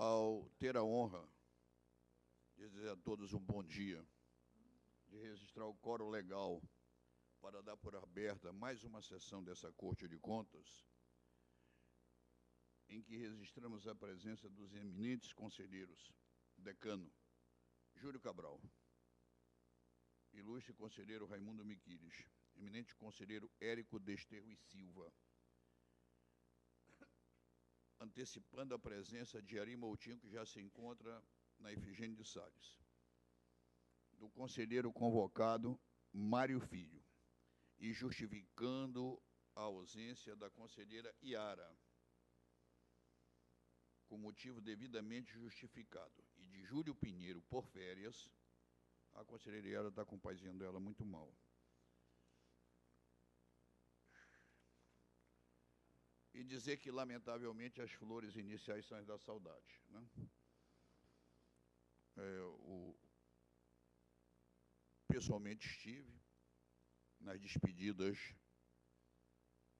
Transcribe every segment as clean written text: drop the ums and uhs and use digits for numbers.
ao ter a honra de dizer a todos um bom dia, de registrar o quórum legal para dar por aberta mais uma sessão dessa Corte de Contas, em que registramos a presença dos eminentes conselheiros, decano Júlio Cabral, ilustre conselheiro Raimundo Miquiles, eminente conselheiro Érico Desterro e Silva, antecipando a presença de Ari Moutinho, que já se encontra na Efigênia de Salles, do conselheiro convocado Mário Filho, e justificando a ausência da conselheira Iara, com motivo devidamente justificado, e de Júlio Pinheiro por férias. A conselheira Iara está com o paizinho dela muito mal. E dizer que, lamentavelmente, as flores iniciais são as da saudade, né? Pessoalmente estive nas despedidas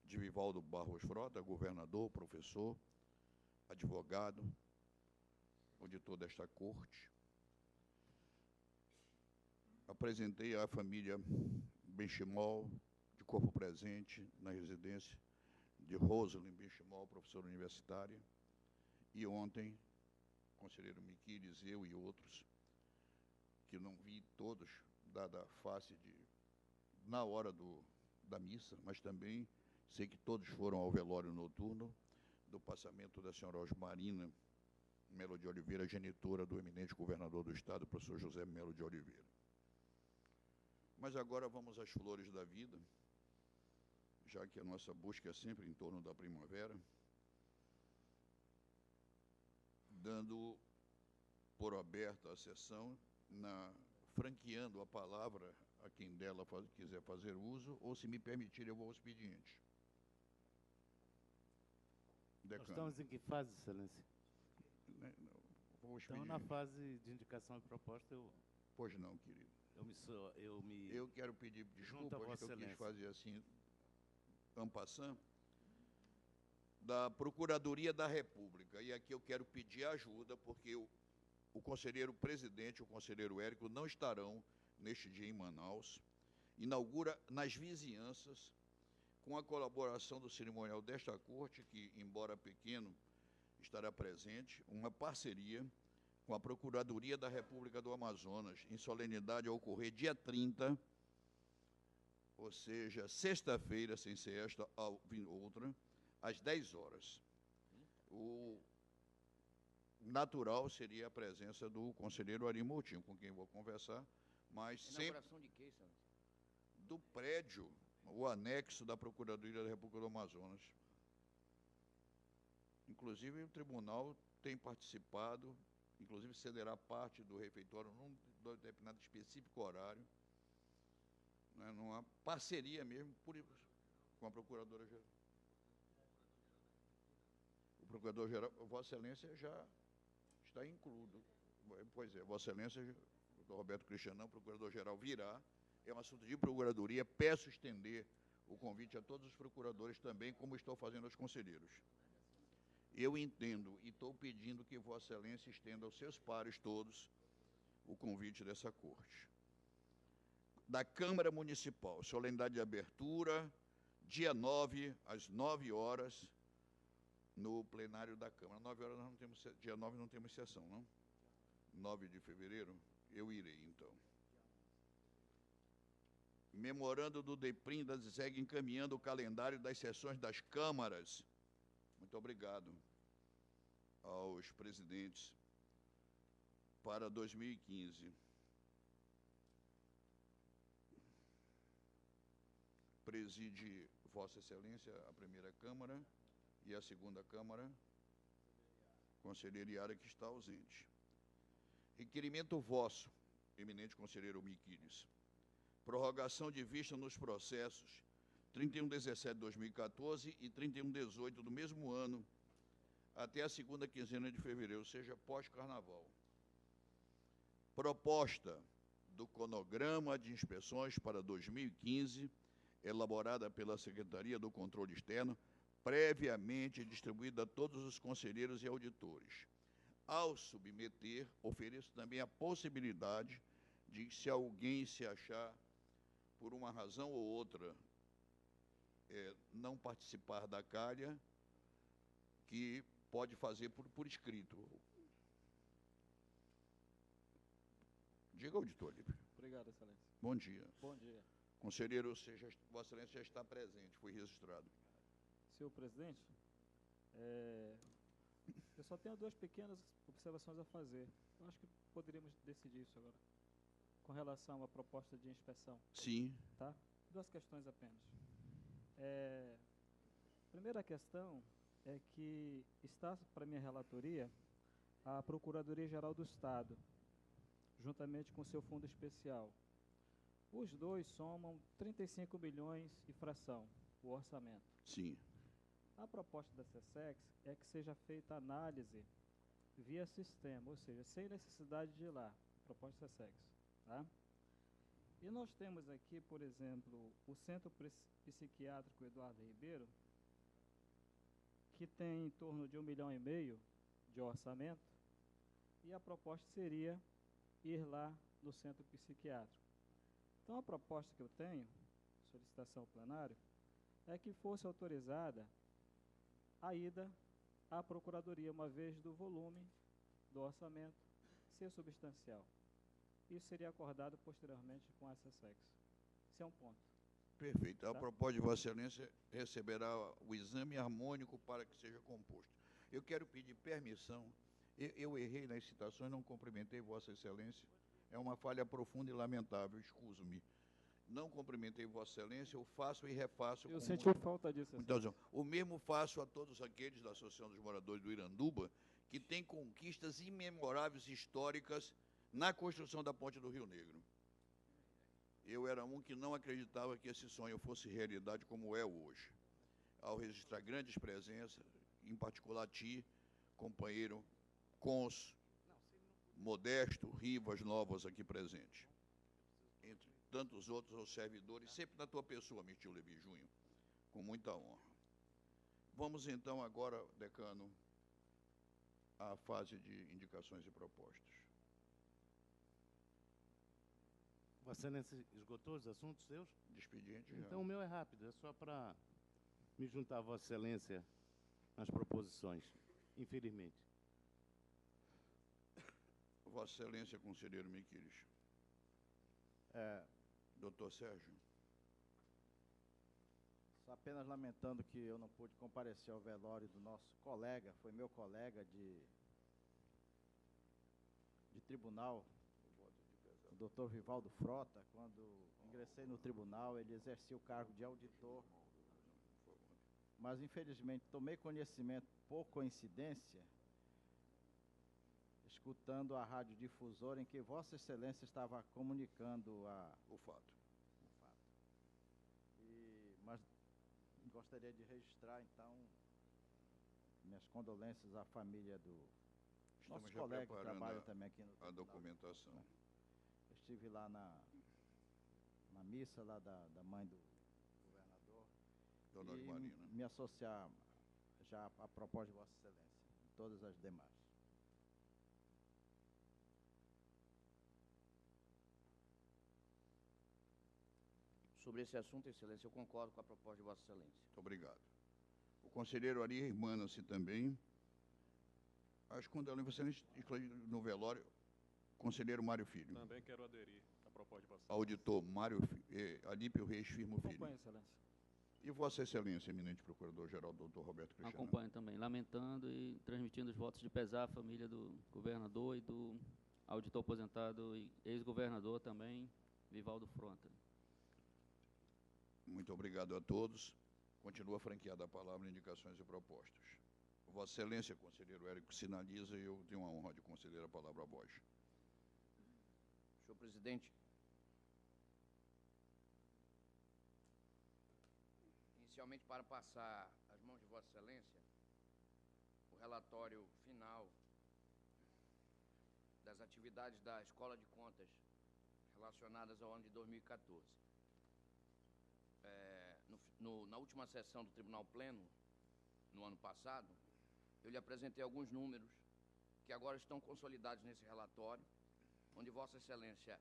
de Vivaldo Barros Frota, governador, professor, advogado, auditor desta corte. Apresentei à família Benchimol, de corpo presente, na residência de Rosalind Benchimol, professora universitária, e ontem, o conselheiro Miquiles, eu e outros, que não vi todos, dada a face na hora da missa, mas também sei que todos foram ao velório noturno do passamento da senhora Osmarina Melo de Oliveira, genitora do eminente governador do Estado, professor José Melo de Oliveira. Mas agora vamos às flores da vida, já que a nossa busca é sempre em torno da primavera, dando por aberta a sessão, franqueando a palavra a quem dela quiser fazer uso, ou, se me permitir, eu vou ao expediente. Nós estamos em que fase, Excelência? Então, na fase de indicação e proposta, Pois não, querido. Eu quero pedir desculpas, que eu quis fazer assim, en passant, da Procuradoria da República. E aqui eu quero pedir ajuda, porque o conselheiro presidente, o conselheiro Érico, não estarão neste dia em Manaus. Inaugura nas vizinhanças, com a colaboração do cerimonial desta corte, que, embora pequeno, estará presente, uma parceria com a Procuradoria da República do Amazonas, em solenidade a ocorrer dia 30, ou seja, sexta-feira, sem ser esta, outra, às 10 horas. O natural seria a presença do conselheiro Ari Moutinho, com quem vou conversar, mas inauguração de quê, senhor? Do prédio, o anexo da Procuradoria da República do Amazonas. Inclusive, o tribunal tem participado, inclusive cederá parte do refeitório num determinado específico horário, né, numa parceria mesmo com a Procuradora-Geral. O Procurador-Geral, Vossa Excelência já está incluído. Pois é, Vossa Excelência, o Roberto Cristianão, Procurador-Geral, virá. É um assunto de procuradoria. Peço estender o convite a todos os procuradores também, como estou fazendo aos conselheiros. Eu entendo e estou pedindo que Vossa Excelência estenda aos seus pares todos o convite dessa corte. Da Câmara Municipal, solenidade de abertura, dia 9, às 9 horas, no plenário da Câmara. 9 horas nós não temos, dia 9 não temos sessão, não? 9 de fevereiro, eu irei, então. Memorando do DEPRIM, segue encaminhando o calendário das sessões das câmaras. Muito obrigado aos presidentes para 2015. Preside Vossa Excelência a primeira Câmara e a segunda Câmara, conselheiro Iara, que está ausente. Requerimento vosso, eminente conselheiro Miquiles. Prorrogação de vista nos processos 31/17/2014 e 31/18 do mesmo ano, até a segunda quinzena de fevereiro, ou seja, pós-carnaval. Proposta do cronograma de inspeções para 2015, elaborada pela Secretaria do Controle Externo, previamente distribuída a todos os conselheiros e auditores. ao submeter, ofereço também a possibilidade de que, se alguém se achar, por uma razão ou outra, não participar da calha, que pode fazer por escrito. Diga, auditor Olívio. Obrigado, Excelência. Bom dia. Bom dia. Conselheiro, Vossa Excelência já está presente, foi registrado. Senhor presidente, eu só tenho duas pequenas observações a fazer. Eu acho que poderíamos decidir isso agora, com relação à proposta de inspeção. Sim. Tá? Duas questões apenas. Primeira questão é que está para minha relatoria a Procuradoria-Geral do Estado, juntamente com seu fundo especial. Os dois somam 35 milhões e fração, o orçamento. Sim. A proposta da SESEX é que seja feita análise via sistema, ou seja, sem necessidade de ir lá, a proposta da SESEX. Tá? E nós temos aqui, por exemplo, o Centro Psiquiátrico Eduardo Ribeiro, que tem em torno de 1,5 milhão de orçamento, e a proposta seria ir lá no Centro Psiquiátrico. Então, a proposta que eu tenho, solicitação ao plenário, é que fosse autorizada a ida à Procuradoria, uma vez do volume do orçamento ser substancial. Isso seria acordado posteriormente com a SESEX. Esse é um ponto. Perfeito. Tá? A proposta de Vossa Excelência receberá o exame harmônico para que seja composto. Eu quero pedir permissão. Eu errei nas citações, não cumprimentei Vossa Excelência. É uma falha profunda e lamentável, escuso-me. Não cumprimentei Vossa Excelência, eu faço e refaço. Eu senti falta disso. Então, o mesmo faço a todos aqueles da Associação dos Moradores do Iranduba, que têm conquistas imemoráveis históricas na construção da Ponte do Rio Negro. Eu era um que não acreditava que esse sonho fosse realidade como é hoje. Ao registrar grandes presenças, em particular ti, companheiro Cons, Modesto, Rivas Novas aqui presente. Entre tantos outros aos servidores, sempre na tua pessoa, Mirtio Levi Júnior, com muita honra. Vamos então agora, decano, à fase de indicações e propostas. Vossa Excelência esgotou os assuntos seus? De expediente, então, o meu é rápido, é só para me juntar a Vossa Excelência nas proposições, infelizmente. Vossa Excelência, conselheiro Miquiles. Doutor Sérgio. Só apenas lamentando que eu não pude comparecer ao velório do nosso colega, foi meu colega de tribunal, o doutor Vivaldo Frota. Quando ingressei no tribunal, ele exercia o cargo de auditor, mas infelizmente tomei conhecimento, por coincidência, escutando a radiodifusora em que Vossa Excelência estava comunicando o fato. Mas gostaria de registrar, então, minhas condolências à família do nosso colega que trabalha também aqui no tribunal. A documentação. Estive lá na missa lá da mãe do governador. Dona Marina. Me associar já à proposta de Vossa Excelência, todas as demais. Sobre esse assunto, Excelência, eu concordo com a proposta de Vossa Excelência. Muito obrigado. O conselheiro Ari irmana-se também. As condolências no velório, conselheiro Mário Filho. Também quero aderir à proposta de Vossa Excelência. Auditor Alípio Reis Firmo Filho. Acompanho, Excelência. E Vossa Excelência, eminente Procurador-Geral, doutor Roberto Cristiano. Acompanho também, lamentando e transmitindo os votos de pesar à família do governador e do auditor aposentado e ex-governador também, Vivaldo Frota. Muito obrigado a todos. Continua franqueada a palavra, indicações e propostas. Vossa Excelência, conselheiro Érico, sinaliza e eu tenho a honra de conceder a palavra a vós. Senhor presidente, inicialmente para passar às mãos de Vossa Excelência o relatório final das atividades da Escola de Contas relacionadas ao ano de 2014. Na última sessão do Tribunal Pleno, no ano passado, eu lhe apresentei alguns números que agora estão consolidados nesse relatório, onde Vossa Excelência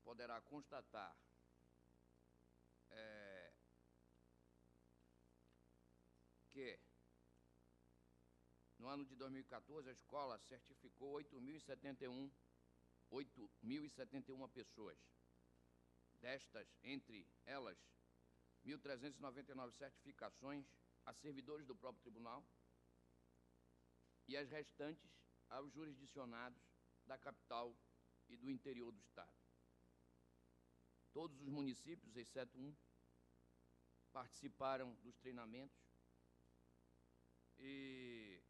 poderá constatar que no ano de 2014 a escola certificou 8.071 pessoas. Destas, entre elas, 1.399 certificações a servidores do próprio tribunal e as restantes aos jurisdicionados da capital e do interior do Estado. Todos os municípios, exceto um, participaram dos treinamentos e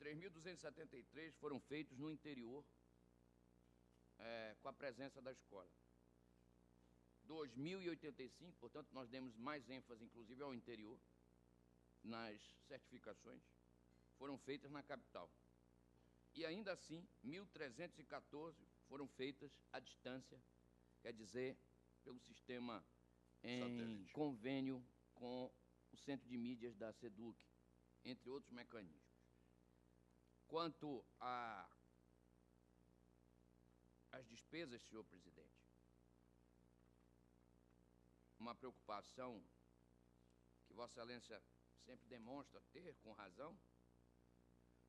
3.273 foram feitos no interior, com a presença da escola. 2.085, portanto, nós demos mais ênfase, inclusive, ao interior, nas certificações, foram feitas na capital. E, ainda assim, 1.314 foram feitas à distância, quer dizer, pelo sistema em Satélite. convênio com o Centro de Mídias da SEDUC, entre outros mecanismos. Quanto às despesas, senhor presidente, uma preocupação que Vossa Excelência sempre demonstra ter, com razão,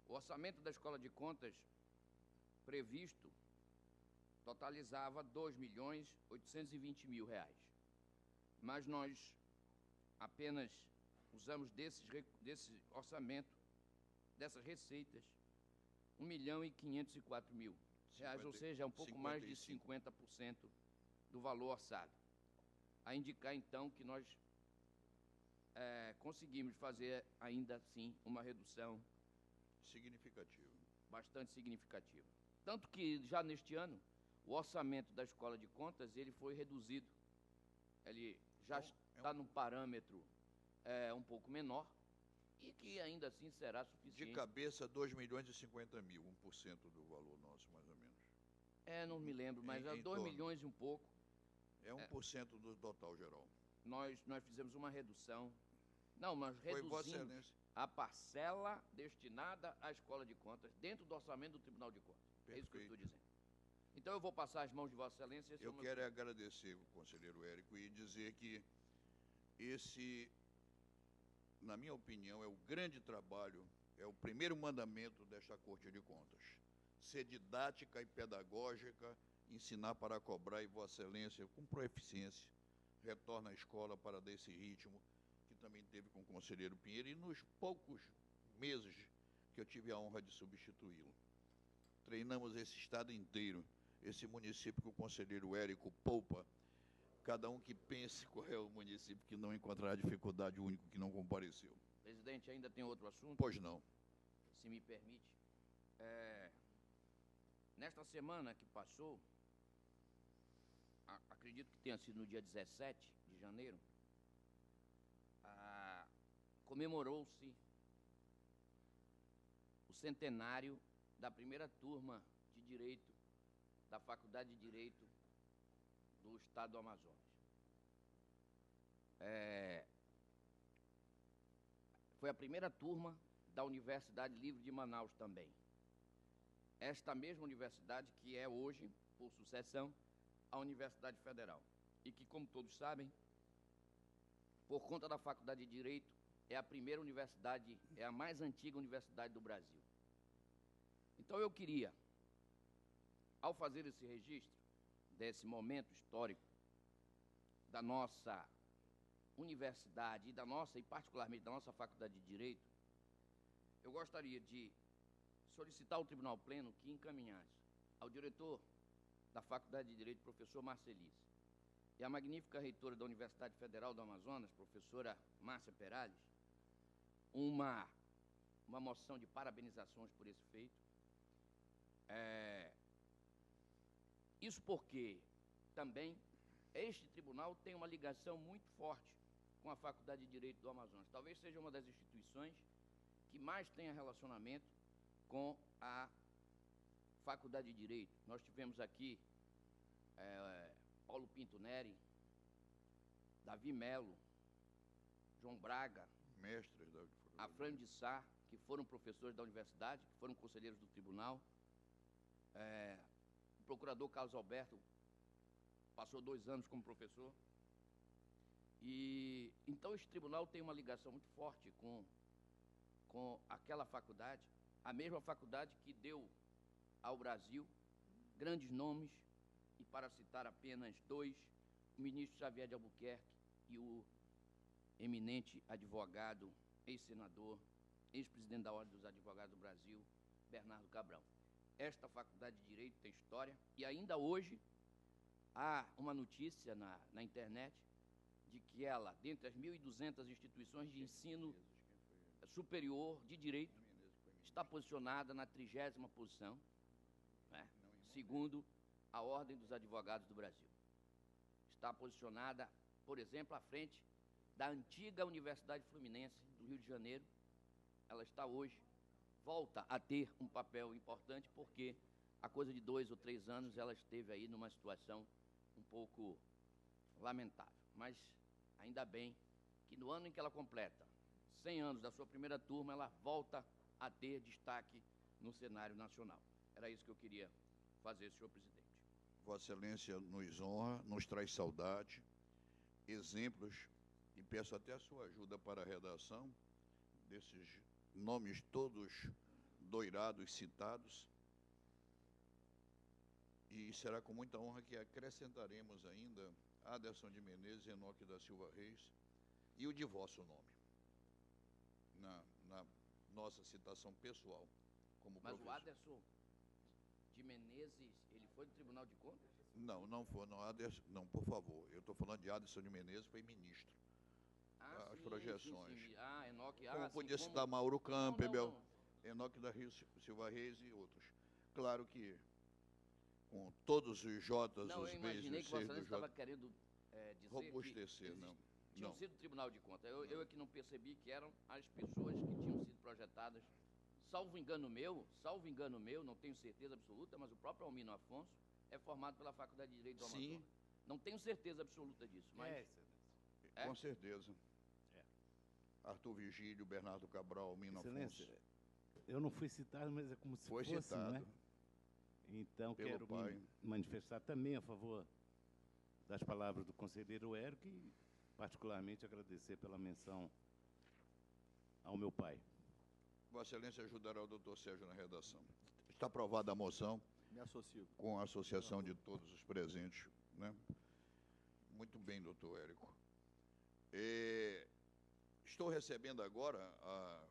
o orçamento da Escola de Contas previsto totalizava R$ 2.820.000, mas nós apenas usamos desse orçamento, dessas receitas, R$ 1.504.000, ou seja, um pouco mais de 50% do valor orçado. A indicar, então, que nós conseguimos fazer, ainda assim, uma redução bastante significativa. Tanto que, já neste ano, o orçamento da Escola de Contas ele foi reduzido. Ele já está num parâmetro um pouco menor e que, ainda assim, será suficiente. De cabeça, 2.050.000, 1% do valor nosso, mais ou menos. Não me lembro, mas é 2 milhões e um pouco. É 1% do total geral. Nós fizemos uma redução. Não, nós Foi Vossa reduzimos Excelência. a parcela destinada à Escola de Contas dentro do orçamento do Tribunal de Contas. É isso que eu estou dizendo. Então, eu vou passar as mãos de Vossa Excelência. Eu quero agradecer o conselheiro Érico e dizer que esse, na minha opinião, é o grande trabalho, é o primeiro mandamento desta Corte de Contas. Ser didática e pedagógica, ensinar para cobrar, e Vossa Excelência, com proeficiência, retorna à escola para dar esse ritmo, que também teve com o conselheiro Pinheiro, e nos poucos meses que eu tive a honra de substituí-lo. Treinamos esse estado inteiro, esse município que o conselheiro Érico poupa, cada um que pense qual é o município que não encontrará dificuldade, o único que não compareceu. Presidente, ainda tem outro assunto? Pois não. Se me permite. Nesta semana que passou, acredito que tenha sido no dia 17 de janeiro, comemorou-se o centenário da primeira turma de Direito da Faculdade de Direito do Estado do Amazonas. Foi a primeira turma da Universidade Livre de Manaus também. Esta mesma universidade que é hoje, por sucessão, a Universidade Federal. E que, como todos sabem, por conta da Faculdade de Direito, é a primeira universidade, é a mais antiga universidade do Brasil. Então, eu queria, ao fazer esse registro desse momento histórico da nossa universidade e particularmente da nossa Faculdade de Direito, eu gostaria de solicitar ao Tribunal Pleno que encaminhasse ao diretor da Faculdade de Direito, professor Marcelice, e à magnífica reitora da Universidade Federal do Amazonas, professora Márcia Perales, uma moção de parabenizações por esse feito. Isso porque também este tribunal tem uma ligação muito forte com a Faculdade de Direito do Amazonas. Talvez seja uma das instituições que mais tenha relacionamento com a Faculdade de Direito. Nós tivemos aqui Paulo Pinto Neri, Davi Melo, João Braga, Mestres da Afrânio de Sá, que foram professores da universidade, que foram conselheiros do tribunal. O procurador Carlos Alberto passou 2 anos como professor. E então esse tribunal tem uma ligação muito forte com aquela faculdade, a mesma faculdade que deu ao Brasil grandes nomes, e para citar apenas 2, o ministro Xavier de Albuquerque e o eminente advogado, ex-senador, ex-presidente da Ordem dos Advogados do Brasil, Bernardo Cabral. Esta faculdade de Direito tem história, e ainda hoje há uma notícia na internet de que ela, dentre as 1.200 instituições de ensino superior de Direito, está posicionada na 30ª posição, né, segundo a Ordem dos Advogados do Brasil. Está posicionada, por exemplo, à frente da antiga Universidade Fluminense do Rio de Janeiro. Ela está hoje, volta a ter um papel importante, porque há coisa de 2 ou 3 anos ela esteve aí numa situação um pouco lamentável. Mas ainda bem que no ano em que ela completa 100 anos da sua primeira turma, ela volta a ter destaque no cenário nacional. Era isso que eu queria fazer, senhor presidente. Vossa Excelência nos honra, nos traz saudade, exemplos, e peço até a sua ajuda para a redação desses nomes todos doirados citados. E será com muita honra que acrescentaremos ainda Aderson de Menezes, Enoque da Silva Reis e o de vosso nome, na nossa citação pessoal como Mas professor. o Aderson de Menezes, ele foi do Tribunal de Contas? Não foi, não, Aderson, não, por favor. Eu estou falando de Aderson de Menezes, foi ministro. As sim, projeções. sim. Enoque. Como Assim, podia citar Mauro Campbell, Enoque da Silva Reis e outros. Claro que com todos os Jotas, não, os eu Bs e imaginei os que Vossa Cs do Excelência estava J, querendo dizer robustecer, que não. tinham sido do Tribunal de Contas. Eu é que não percebi que eram as pessoas que tinham sido projetadas, salvo engano meu, não tenho certeza absoluta, mas o próprio Almino Afonso é formado pela Faculdade de Direito do Amazonas. Sim. Não tenho certeza absoluta disso, mas... Com certeza. Arthur Vigílio, Bernardo Cabral, Almino Afonso. Eu não fui citado, mas é como se Foi fosse, citado. né? Então, Pelo quero pai. me manifestar também a favor das palavras do conselheiro Érico e, particularmente, agradecer pela menção ao meu pai. Vossa Excelência ajudará o doutor Sérgio na redação. Está aprovada a moção. Me associo. Com a associação de todos os presentes, né? Muito bem, doutor Érico. Estou recebendo agora a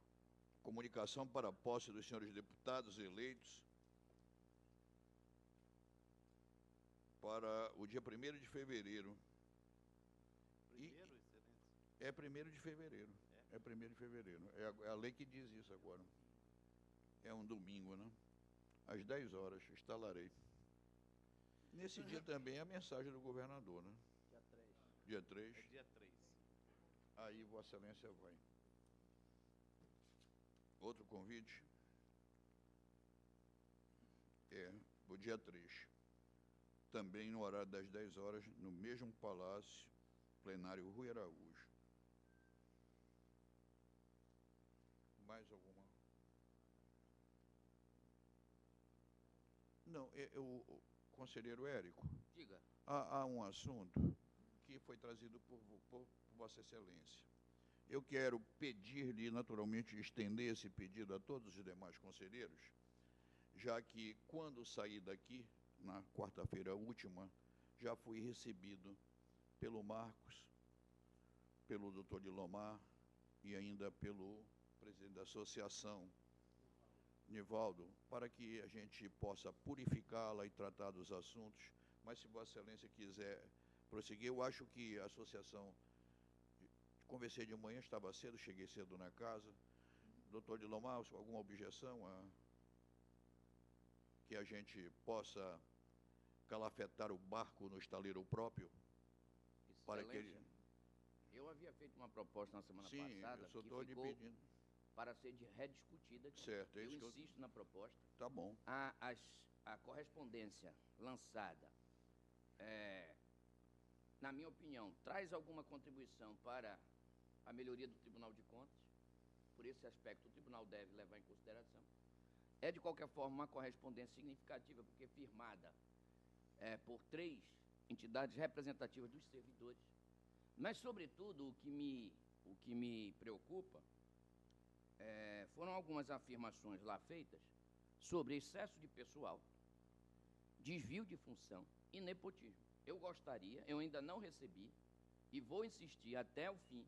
comunicação para a posse dos senhores deputados eleitos para o dia 1º de fevereiro. É 1º de fevereiro. É 1º de fevereiro. É a lei que diz isso agora. É um domingo, né? Às 10 horas, instalarei. Nesse dia também a mensagem do governador, né? Dia 3. É dia 3. Aí Vossa Excelência vai. Outro convite? O dia 3. Também no horário das 10 horas, no mesmo palácio, plenário Rui Araújo. Mais alguma? Não, o conselheiro Érico. Diga. Há um assunto que foi trazido por Vossa Excelência. Eu quero pedir-lhe, naturalmente, estender esse pedido a todos os demais conselheiros, já que, quando saí daqui, na quarta-feira última, já fui recebido pelo Marcos, pelo doutor Dilomar e ainda pelo presidente da associação, Nivaldo, para que a gente possa purificá-la e tratar dos assuntos. Mas, se Vossa Excelência quiser prosseguir, eu acho que a associação... Conversei de manhã, estava cedo, cheguei cedo na casa. Doutor Dilomar, alguma objeção que a gente possa calafetar o barco no estaleiro próprio? Para que ele... Eu havia feito uma proposta na semana Sim, passada eu só que estou lhe ficou pedindo. para ser rediscutida aqui. Certo, é eu isso que insisto na proposta. Tá bom. A correspondência lançada, na minha opinião, traz alguma contribuição para a melhoria do Tribunal de Contas, por esse aspecto o tribunal deve levar em consideração. É, de qualquer forma, uma correspondência significativa, porque firmada por 3 entidades representativas dos servidores. Mas, sobretudo, o que me preocupa foram algumas afirmações lá feitas sobre excesso de pessoal, desvio de função e nepotismo. Eu gostaria, eu ainda não recebi, e vou insistir até o fim,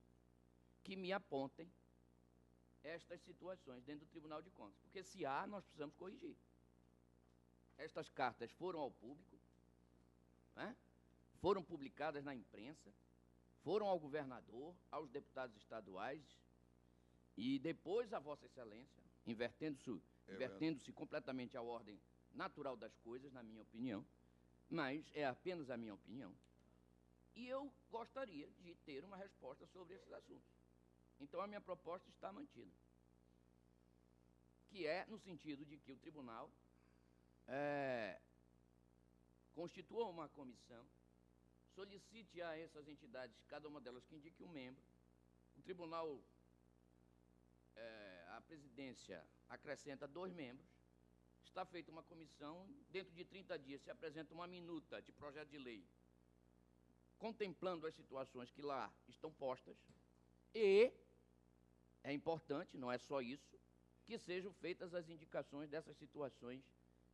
que me apontem estas situações dentro do Tribunal de Contas. Porque se há, nós precisamos corrigir. Estas cartas foram ao público, né? Foram publicadas na imprensa, foram ao governador, aos deputados estaduais, e depois a Vossa Excelência, invertendo-se completamente a ordem natural das coisas, na minha opinião, mas é apenas a minha opinião, e eu gostaria de ter uma resposta sobre esses assuntos. Então, a minha proposta está mantida, que é no sentido de que o tribunal constitua uma comissão, solicite a essas entidades, cada uma delas que indique um membro, o tribunal, a presidência acrescenta 2 membros, está feita uma comissão, dentro de 30 dias se apresenta uma minuta de projeto de lei, contemplando as situações que lá estão postas, e é importante, não é só isso, que sejam feitas as indicações dessas situações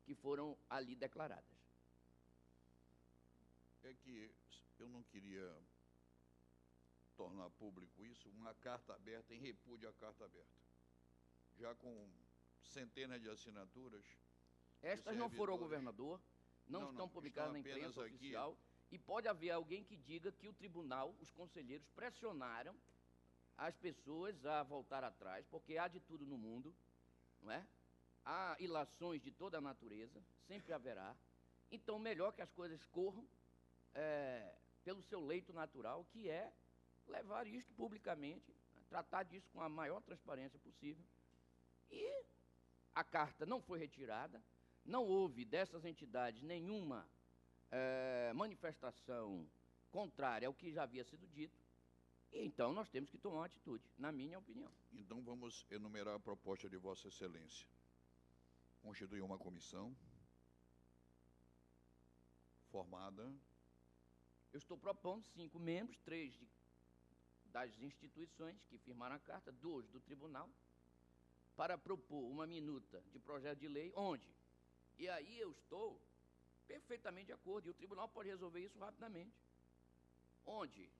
que foram ali declaradas. É que eu não queria tornar público isso, uma carta aberta em repúdio à carta aberta. Já com centenas de assinaturas. Estas não foram ao governador, não estão publicadas na imprensa oficial, e pode haver alguém que diga que o tribunal, os conselheiros, pressionaram as pessoas a voltar atrás, porque há de tudo no mundo, não é? Há ilações de toda a natureza, sempre haverá. Então, melhor que as coisas corram pelo seu leito natural, que é levar isto publicamente, tratar disso com a maior transparência possível. E a carta não foi retirada, não houve dessas entidades nenhuma manifestação contrária ao que já havia sido dito, e então nós temos que tomar uma atitude, na minha opinião. Então vamos enumerar a proposta de Vossa Excelência. Constituir uma comissão formada. Eu estou propondo 5 membros, 3 das instituições que firmaram a carta, 2 do tribunal, para propor uma minuta de projeto de lei, onde, e aí eu estou perfeitamente de acordo, e o tribunal pode resolver isso rapidamente, onde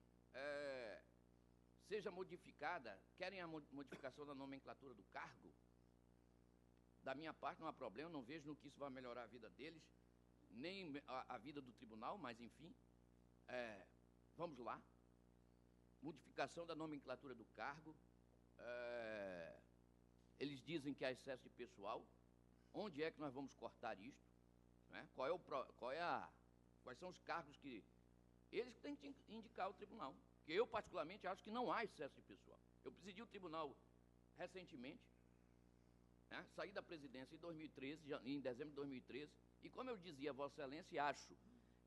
seja modificada, querem a modificação da nomenclatura do cargo, da minha parte não há problema, não vejo no que isso vai melhorar a vida deles, nem a vida do tribunal, mas enfim, vamos lá, modificação da nomenclatura do cargo, eles dizem que há excesso de pessoal, onde é que nós vamos cortar isto, né? Quais são os cargos que eles têm que indicar ao tribunal, porque eu particularmente acho que não há excesso de pessoal. Eu presidi o tribunal recentemente, né? Saí da presidência em 2013, em dezembro de 2013, e como eu dizia a Vossa Excelência, acho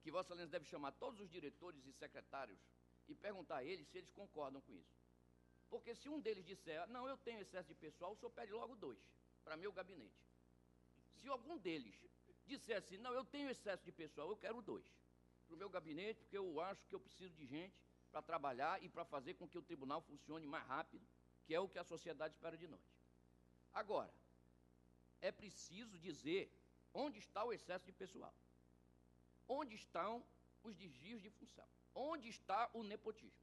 que Vossa Excelência deve chamar todos os diretores e secretários e perguntar a eles se eles concordam com isso. Porque se um deles disser, não, eu tenho excesso de pessoal, o senhor pede logo 2 para meu gabinete. Se algum deles disser assim, não, eu tenho excesso de pessoal, eu quero 2 para o meu gabinete, porque eu acho que eu preciso de gente para trabalhar e para fazer com que o tribunal funcione mais rápido, que é o que a sociedade espera de nós. Agora, é preciso dizer onde está o excesso de pessoal, onde estão os desvios de função, onde está o nepotismo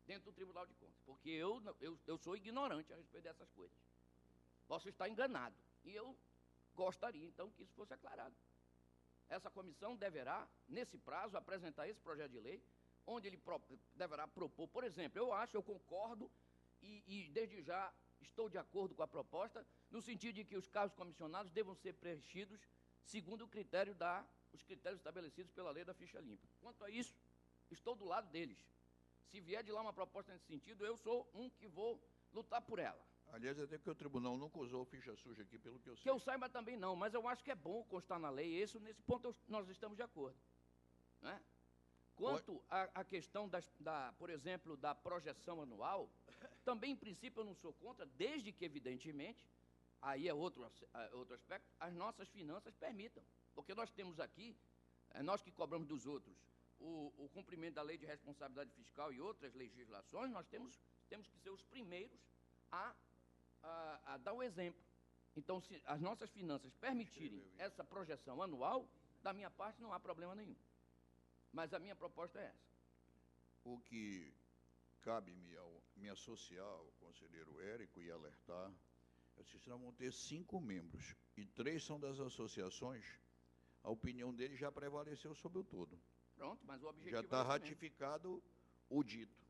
dentro do Tribunal de Contas, porque eu sou ignorante a respeito dessas coisas. Posso estar enganado, e eu gostaria, então, que isso fosse aclarado. Essa comissão deverá, nesse prazo, apresentar esse projeto de lei, onde ele deverá propor, por exemplo, eu concordo, e desde já estou de acordo com a proposta, no sentido de que os cargos comissionados devam ser preenchidos segundo os critérios estabelecidos pela lei da ficha limpa. Quanto a isso, estou do lado deles. Se vier de lá uma proposta nesse sentido, eu sou um que vou lutar por ela. Aliás, até que o tribunal nunca usou ficha suja aqui, pelo que eu sei. Que eu saiba também não, mas eu acho que é bom constar na lei isso, nesse ponto nós estamos de acordo, né? Quanto à questão, por exemplo, da projeção anual, também, em princípio, eu não sou contra, desde que, evidentemente, aí é outro aspecto, as nossas finanças permitam. Porque nós temos aqui, nós que cobramos dos outros, o cumprimento da lei de responsabilidade fiscal e outras legislações, nós temos que ser os primeiros a dar o exemplo. Então, se as nossas finanças permitirem essa projeção anual, da minha parte não há problema nenhum. Mas a minha proposta é essa. O que cabe-me associar ao conselheiro Érico e alertar é que nós vamos ter 5 membros e 3 são das associações, a opinião dele já prevaleceu sobre o todo. Pronto, mas o objetivo já está ratificado o dito.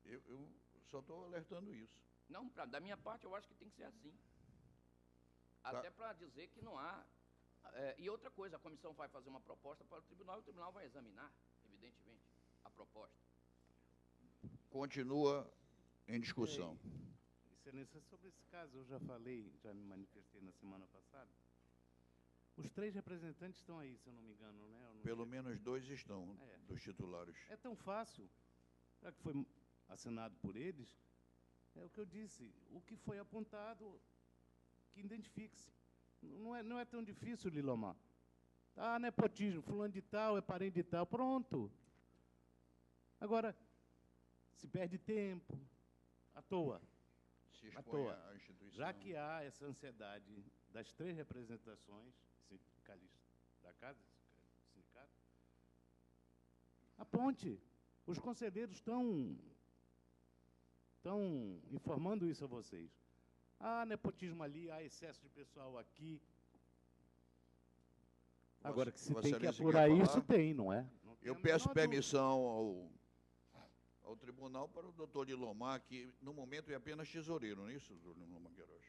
Eu só estou alertando isso. Não, da minha parte, eu acho que tem que ser assim. Tá. Até para dizer que não há... e outra coisa, a comissão vai fazer uma proposta para o tribunal e o tribunal vai examinar, evidentemente, a proposta. Continua em discussão. Excelência, sobre esse caso, eu já falei, já me manifestei na semana passada. Os 3 representantes estão aí, se eu não me engano, né? Pelo menos 2 estão, dos titulares. É tão fácil. Já que foi assinado por eles, é o que eu disse, o que foi apontado, que identifique-se. Não é tão difícil, Lilomar. Ah, nepotismo, fulano de tal, é parente de tal, pronto. Agora, se perde tempo, à toa. Se à expõe toa. à instituição. Já que há essa ansiedade das 3 representações sindicalistas da casa, do sindicato, aponte. Os conselheiros estão informando isso a vocês. Há nepotismo ali, há excesso de pessoal aqui. Agora, que se tem que apurar isso, tem, não é? Eu peço permissão ao tribunal para o doutor Lilomar, que no momento é apenas tesoureiro, não é isso, doutor Lilomar Queiroz?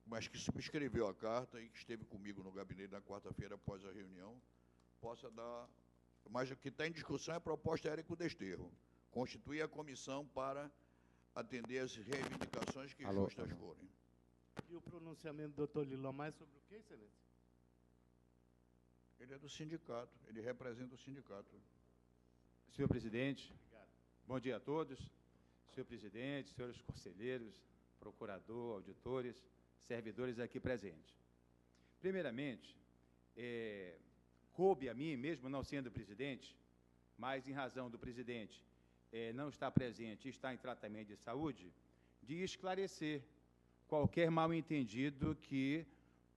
Mas que subscreveu a carta e que esteve comigo no gabinete na quarta-feira após a reunião, possa dar... Mas o que está em discussão é a proposta Érico Desterro. Constituir a comissão para atender as reivindicações que justas forem. E o pronunciamento do doutor Lilomar é sobre o quê, excelência? Ele é do sindicato, ele representa o sindicato. Senhor presidente, bom dia a todos. Senhor presidente, senhores conselheiros, procurador, auditores, servidores aqui presentes. Primeiramente, coube a mim, mesmo não sendo presidente, mas em razão do presidente não estar presente e estar em tratamento de saúde, de esclarecer qualquer mal-entendido que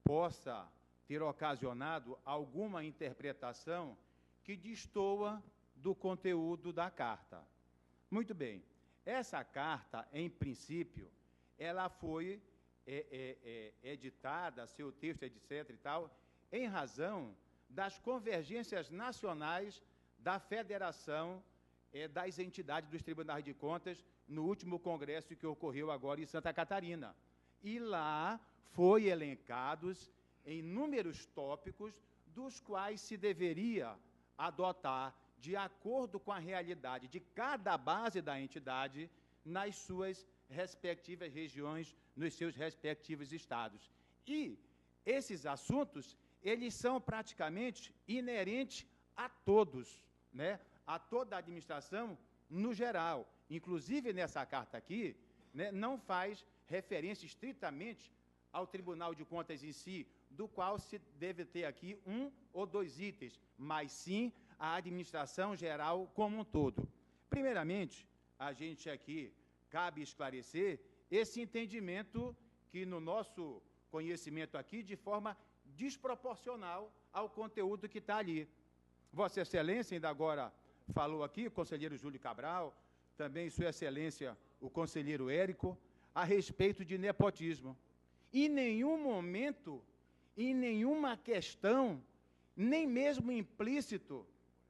possa ter ocasionado alguma interpretação que destoa do conteúdo da carta. Muito bem, essa carta, em princípio, ela foi editada, seu texto, etc. e tal, em razão das convergências nacionais da Federação das Entidades dos Tribunais de Contas no último congresso que ocorreu agora em Santa Catarina. E lá foi elencados inúmeros tópicos dos quais se deveria adotar de acordo com a realidade de cada base da entidade nas suas respectivas regiões, nos seus respectivos estados. E esses assuntos, eles são praticamente inerentes a todos, né? A toda a administração no geral. Inclusive, nessa carta aqui, né, não faz referência estritamente ao Tribunal de Contas em si, do qual se deve ter aqui 1 ou 2 itens, mas sim a administração geral como um todo. Primeiramente, a gente aqui cabe esclarecer esse entendimento que, no nosso conhecimento aqui, de forma desproporcional ao conteúdo que está ali. Vossa Excelência ainda agora falou aqui, o conselheiro Júlio Cabral, também Sua Excelência, o conselheiro Érico, a respeito de nepotismo. Em nenhum momento, em nenhuma questão, nem mesmo implícito,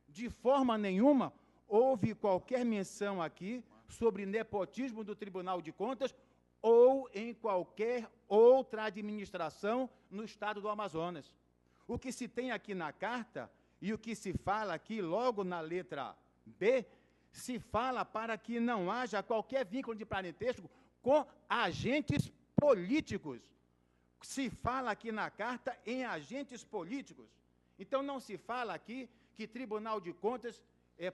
de forma nenhuma, houve qualquer menção aqui sobre nepotismo do Tribunal de Contas ou em qualquer outra administração no estado do Amazonas. O que se tem aqui na carta e o que se fala aqui logo na letra B, se fala para que não haja qualquer vínculo de parentesco com agentes políticos. Se fala aqui na carta em agentes políticos. Então, não se fala aqui que Tribunal de Contas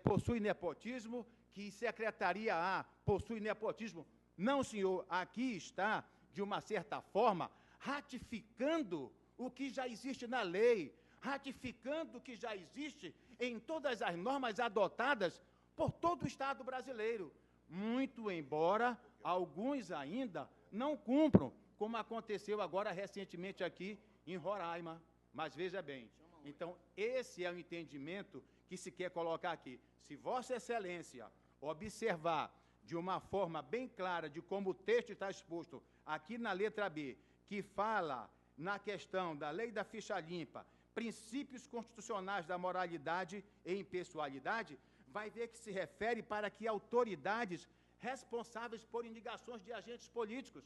possui nepotismo, que Secretaria A possui nepotismo. Não, senhor, aqui está, de uma certa forma, ratificando o que já existe na lei, ratificando o que já existe em todas as normas adotadas por todo o Estado brasileiro, muito embora alguns ainda não cumpram, como aconteceu agora recentemente aqui em Roraima. Mas veja bem, então esse é o entendimento que se quer colocar aqui. Se Vossa Excelência observar de uma forma bem clara de como o texto está exposto aqui na letra B, que fala na questão da lei da ficha limpa, princípios constitucionais da moralidade e impessoalidade, vai ver que se refere para que autoridades responsáveis por indicações de agentes políticos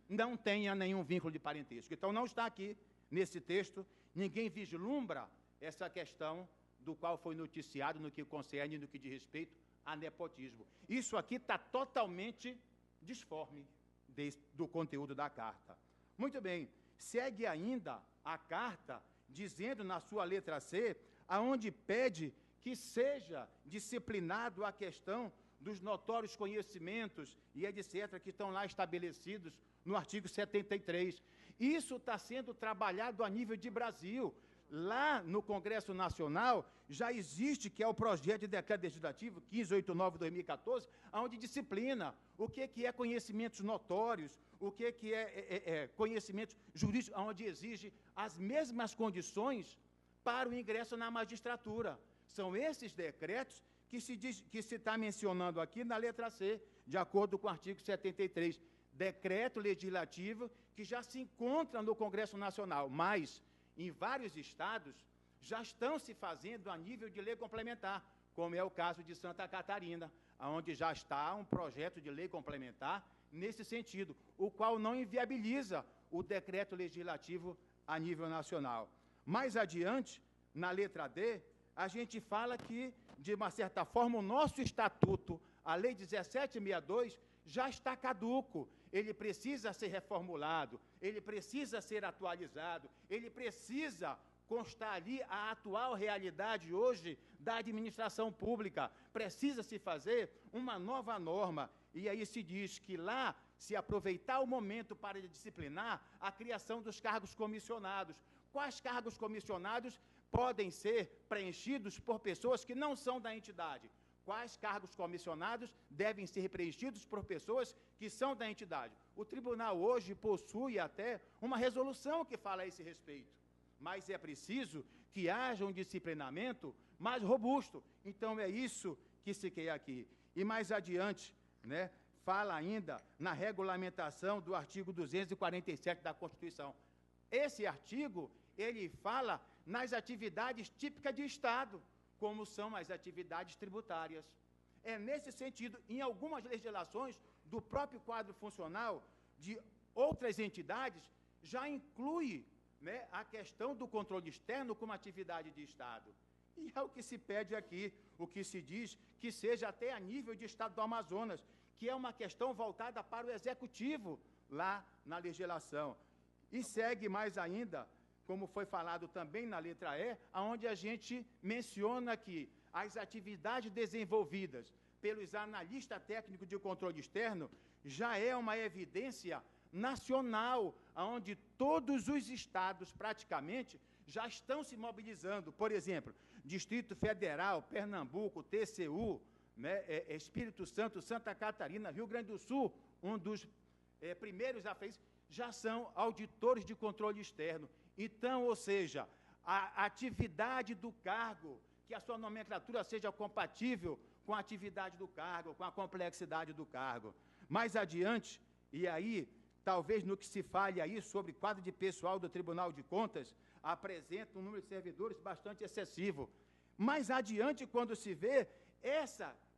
não tenham nenhum vínculo de parentesco. Então, não está aqui, nesse texto, ninguém vislumbra essa questão do qual foi noticiado no que concerne, no que diz respeito a nepotismo. Isso aqui está totalmente disforme do conteúdo da carta. Muito bem, segue ainda a carta, dizendo na sua letra C, aonde pede que seja disciplinado a questão dos notórios conhecimentos e etc., que estão lá estabelecidos no artigo 73. Isso está sendo trabalhado a nível de Brasil. Lá no Congresso Nacional já existe, que é o projeto de decreto legislativo 1589/2014, onde disciplina o que é conhecimentos notórios, o que é conhecimentos jurídicos, onde exige as mesmas condições para o ingresso na magistratura. São esses decretos que se está mencionando aqui na letra C, de acordo com o artigo 73. Decreto legislativo que já se encontra no Congresso Nacional, mas em vários estados já estão se fazendo a nível de lei complementar, como é o caso de Santa Catarina, onde já está um projeto de lei complementar nesse sentido, o qual não inviabiliza o decreto legislativo a nível nacional. Mais adiante, na letra D, a gente fala que, de uma certa forma, o nosso estatuto, a Lei 1762, já está caduco. Ele precisa ser reformulado, ele precisa ser atualizado, ele precisa constar ali a atual realidade hoje da administração pública. Precisa se fazer uma nova norma. E aí se diz que lá se aproveitar o momento para disciplinar a criação dos cargos comissionados. Quais cargos comissionados podem ser preenchidos por pessoas que não são da entidade? Quais cargos comissionados devem ser preenchidos por pessoas que são da entidade? O tribunal hoje possui até uma resolução que fala a esse respeito, mas é preciso que haja um disciplinamento mais robusto. Então, é isso que se quer aqui. E mais adiante, né, fala ainda na regulamentação do artigo 247 da Constituição. Esse artigo, ele fala nas atividades típicas de Estado, como são as atividades tributárias. É nesse sentido, em algumas legislações do próprio quadro funcional de outras entidades, já inclui, né, a questão do controle externo como atividade de Estado. E é o que se pede aqui, o que se diz que seja até a nível de Estado do Amazonas, que é uma questão voltada para o Executivo lá na legislação. E segue mais ainda, como foi falado também na letra E, onde a gente menciona que as atividades desenvolvidas pelos analistas técnicos de controle externo já é uma evidência nacional, onde todos os estados, praticamente, já estão se mobilizando. Por exemplo, Distrito Federal, Pernambuco, TCU, né, Espírito Santo, Santa Catarina, Rio Grande do Sul, um dos primeiros a fazer isso, já são auditores de controle externo. Então, ou seja, a atividade do cargo, que a sua nomenclatura seja compatível com a atividade do cargo, com a complexidade do cargo. Mais adiante, e aí, talvez no que se fale aí sobre quadro de pessoal do Tribunal de Contas, apresenta um número de servidores bastante excessivo. Mais adiante, quando se vê,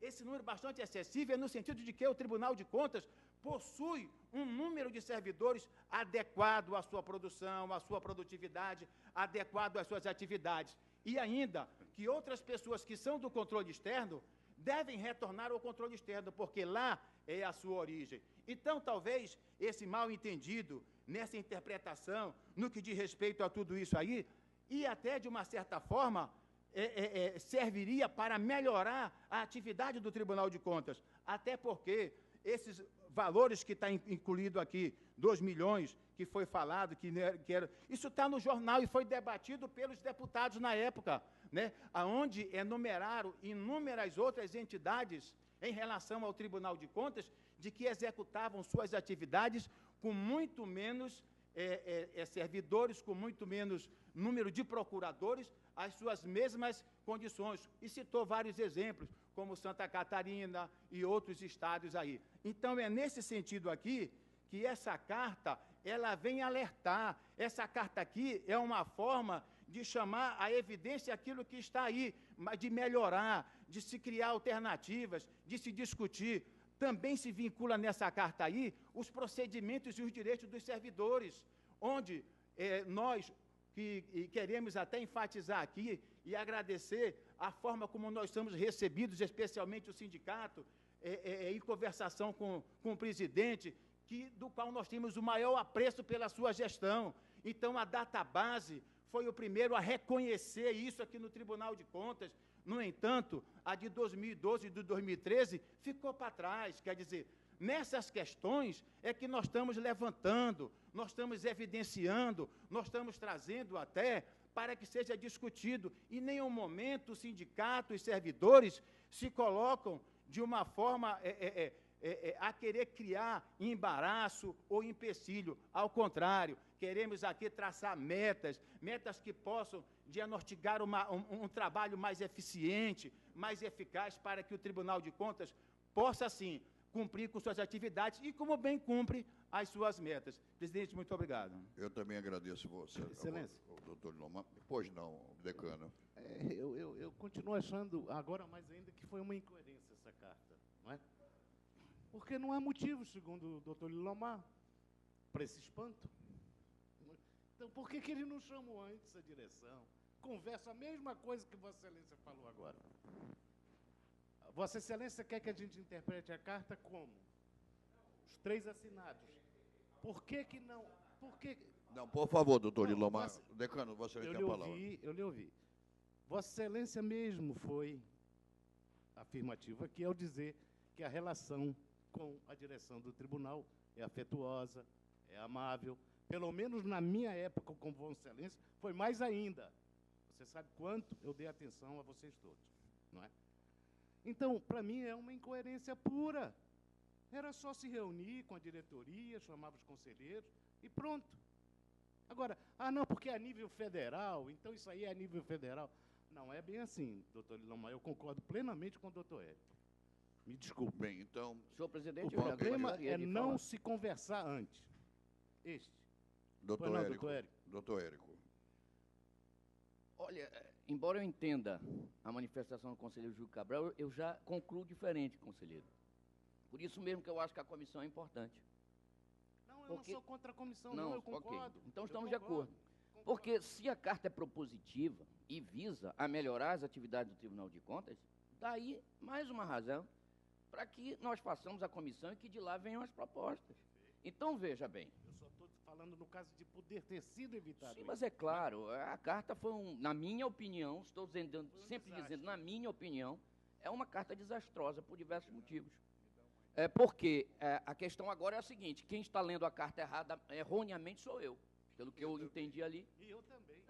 esse número bastante excessivo é no sentido de que o Tribunal de Contas possui um número de servidores adequado à sua produção, à sua produtividade, adequado às suas atividades. E ainda que outras pessoas que são do controle externo devem retornar ao controle externo, porque lá é a sua origem. Então, talvez, esse mal-entendido nessa interpretação, no que diz respeito a tudo isso aí, e até, de uma certa forma, serviria para melhorar a atividade do Tribunal de Contas, até porque esses valores que está incluído aqui, 2 milhões, que foi falado, isso está no jornal e foi debatido pelos deputados na época, né, onde enumeraram inúmeras outras entidades em relação ao Tribunal de Contas, de que executavam suas atividades com muito menos servidores, com muito menos número de procuradores, as suas mesmas condições. E citou vários exemplos, como Santa Catarina e outros estados aí. Então, é nesse sentido aqui que essa carta, ela vem alertar. Essa carta aqui é uma forma de chamar à evidência aquilo que está aí, de melhorar, de se criar alternativas, de se discutir. Também se vincula nessa carta aí os procedimentos e os direitos dos servidores, onde nós queremos até enfatizar aqui e agradecer a forma como nós somos recebidos, especialmente o sindicato, em conversação com o presidente, do qual nós temos o maior apreço pela sua gestão. Então, a database foi o primeiro a reconhecer isso aqui no Tribunal de Contas. No entanto, a de 2012 e de 2013 ficou para trás. Quer dizer, nessas questões é que nós estamos levantando, nós estamos evidenciando, nós estamos trazendo até para que seja discutido. Em nenhum momento o sindicato e servidores se colocam de uma forma a querer criar embaraço ou empecilho. Ao contrário, queremos aqui traçar metas que possam diagnosticar um trabalho mais eficiente, mais eficaz, para que o Tribunal de Contas possa, sim, cumprir com suas atividades e, como bem cumpre, as suas metas. Presidente, muito obrigado. Eu também agradeço você, Excelência. o doutor Lilomar. Pois não, decano. Eu continuo achando, agora mais ainda, que foi uma incoerência essa carta, não é? Porque não há motivo, segundo o doutor Lilomar, para esse espanto. Então, por que ele não chamou antes a direção? Conversa a mesma coisa que Vossa Excelência falou agora. Vossa Excelência quer que a gente interprete a carta como? Os 3 assinados. Por que não? Não, por favor, doutor Lilomar. Decano, Vossa Excelência tem a palavra. Eu lhe ouvi. Vossa Excelência mesmo foi afirmativo aqui ao dizer que a relação com a direção do tribunal é afetuosa, é amável. Pelo menos na minha época, com Vossa Excelência, foi mais ainda. Você sabe quanto eu dei atenção a vocês todos, não é? Então, para mim, é uma incoerência pura. Era só se reunir com a diretoria, chamava os conselheiros e pronto. Agora, não, porque é a nível federal, então isso aí é a nível federal. Não é bem assim, doutor Lilomar. Eu concordo plenamente com o doutor Érico. Me desculpe. Bem, então... Senhor presidente, o problema é não se conversar antes. Doutor Érico. Olha, embora eu entenda a manifestação do conselheiro Júlio Cabral, eu já concluo diferente, conselheiro. Por isso mesmo que eu acho que a comissão é importante. Não, eu não sou contra a comissão, não, eu concordo. Okay. Então estamos de acordo. Porque se a carta é propositiva e visa a melhorar as atividades do Tribunal de Contas, daí mais uma razão para que nós façamos a comissão e que de lá venham as propostas. Então, veja bem. Eu só estou falando no caso de poder ter sido evitado. Sim, mas é claro, a carta foi, na minha opinião, estou dizendo, sempre dizendo, na minha opinião, é uma carta desastrosa por diversos motivos. Porque a questão agora é a seguinte: quem está lendo a carta erroneamente sou eu, pelo que eu entendi ali. E eu também.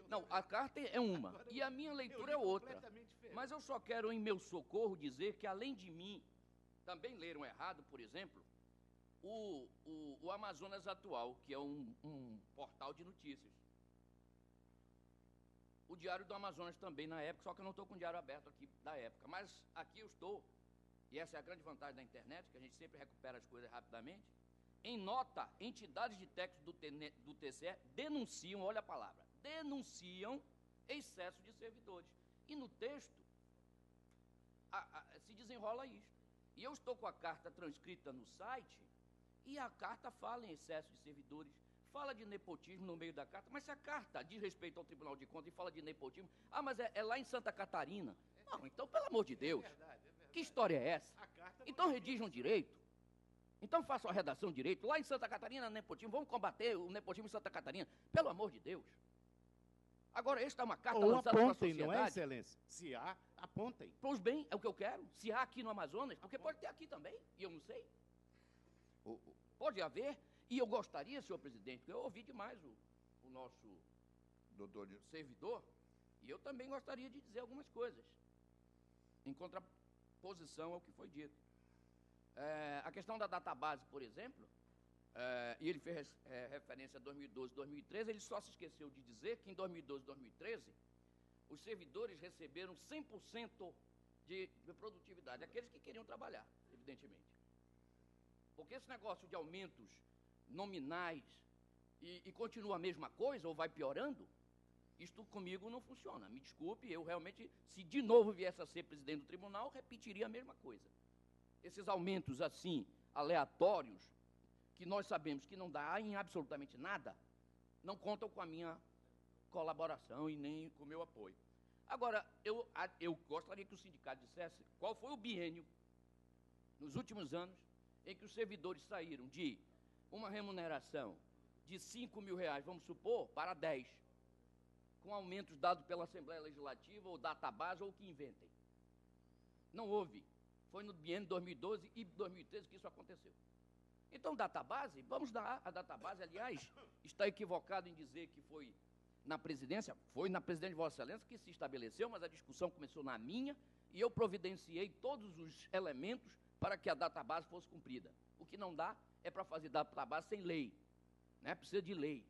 Não, a carta é uma, e a minha leitura é outra. Mas eu só quero, em meu socorro, dizer que, além de mim, também leram errado, por exemplo, o Amazonas Atual, que é um portal de notícias. O Diário do Amazonas também, na época, só que eu não estou com o diário aberto aqui da época. Mas aqui eu estou, e essa é a grande vantagem da internet, que a gente sempre recupera as coisas rapidamente. Em nota, entidades de texto do TCE denunciam, olha a palavra, denunciam excesso de servidores. E no texto se desenrola isso. E eu estou com a carta transcrita no site, e a carta fala em excesso de servidores, fala de nepotismo no meio da carta, mas se a carta diz respeito ao Tribunal de Contas e fala de nepotismo, mas é lá em Santa Catarina. Não, então, pelo amor de Deus, que história é essa? Então redijam direito. Então façam a redação direito. Lá em Santa Catarina, nepotismo, vamos combater o nepotismo em Santa Catarina. Pelo amor de Deus. Agora, esta é uma carta Ou lançada para a apontem, não é, sociedade. Excelência? Se há, apontem. Pois bem, é o que eu quero. Se há aqui no Amazonas, porque pode ter aqui também, e eu não sei. Pode haver, e eu gostaria, senhor presidente, porque eu ouvi demais o nosso servidor, e eu também gostaria de dizer algumas coisas, em contraposição ao que foi dito. A questão da database, por exemplo, e ele fez referência a 2012, 2013, ele só se esqueceu de dizer que em 2012, 2013, os servidores receberam 100% de produtividade, aqueles que queriam trabalhar, evidentemente. Porque esse negócio de aumentos nominais e continua a mesma coisa, ou vai piorando, isto comigo não funciona. Me desculpe, eu realmente, se de novo viesse a ser presidente do tribunal, repetiria a mesma coisa. Esses aumentos assim, aleatórios, que nós sabemos que não dá em absolutamente nada, não contam com a minha colaboração e nem com o meu apoio. Agora, eu gostaria que o sindicato dissesse qual foi o biênio, nos últimos anos, em que os servidores saíram de uma remuneração de R$5.000, vamos supor, para 10, com aumentos dados pela Assembleia Legislativa, ou database, ou o que inventem. Não houve. Foi no biênio 2012 e 2013 que isso aconteceu. Então, database, vamos dar a database. Aliás, está equivocado em dizer que foi na presidência de Vossa Excelência que se estabeleceu, mas a discussão começou na minha, e eu providenciei todos os elementos para que a database fosse cumprida. O que não dá é para fazer database sem lei, né? Precisa de lei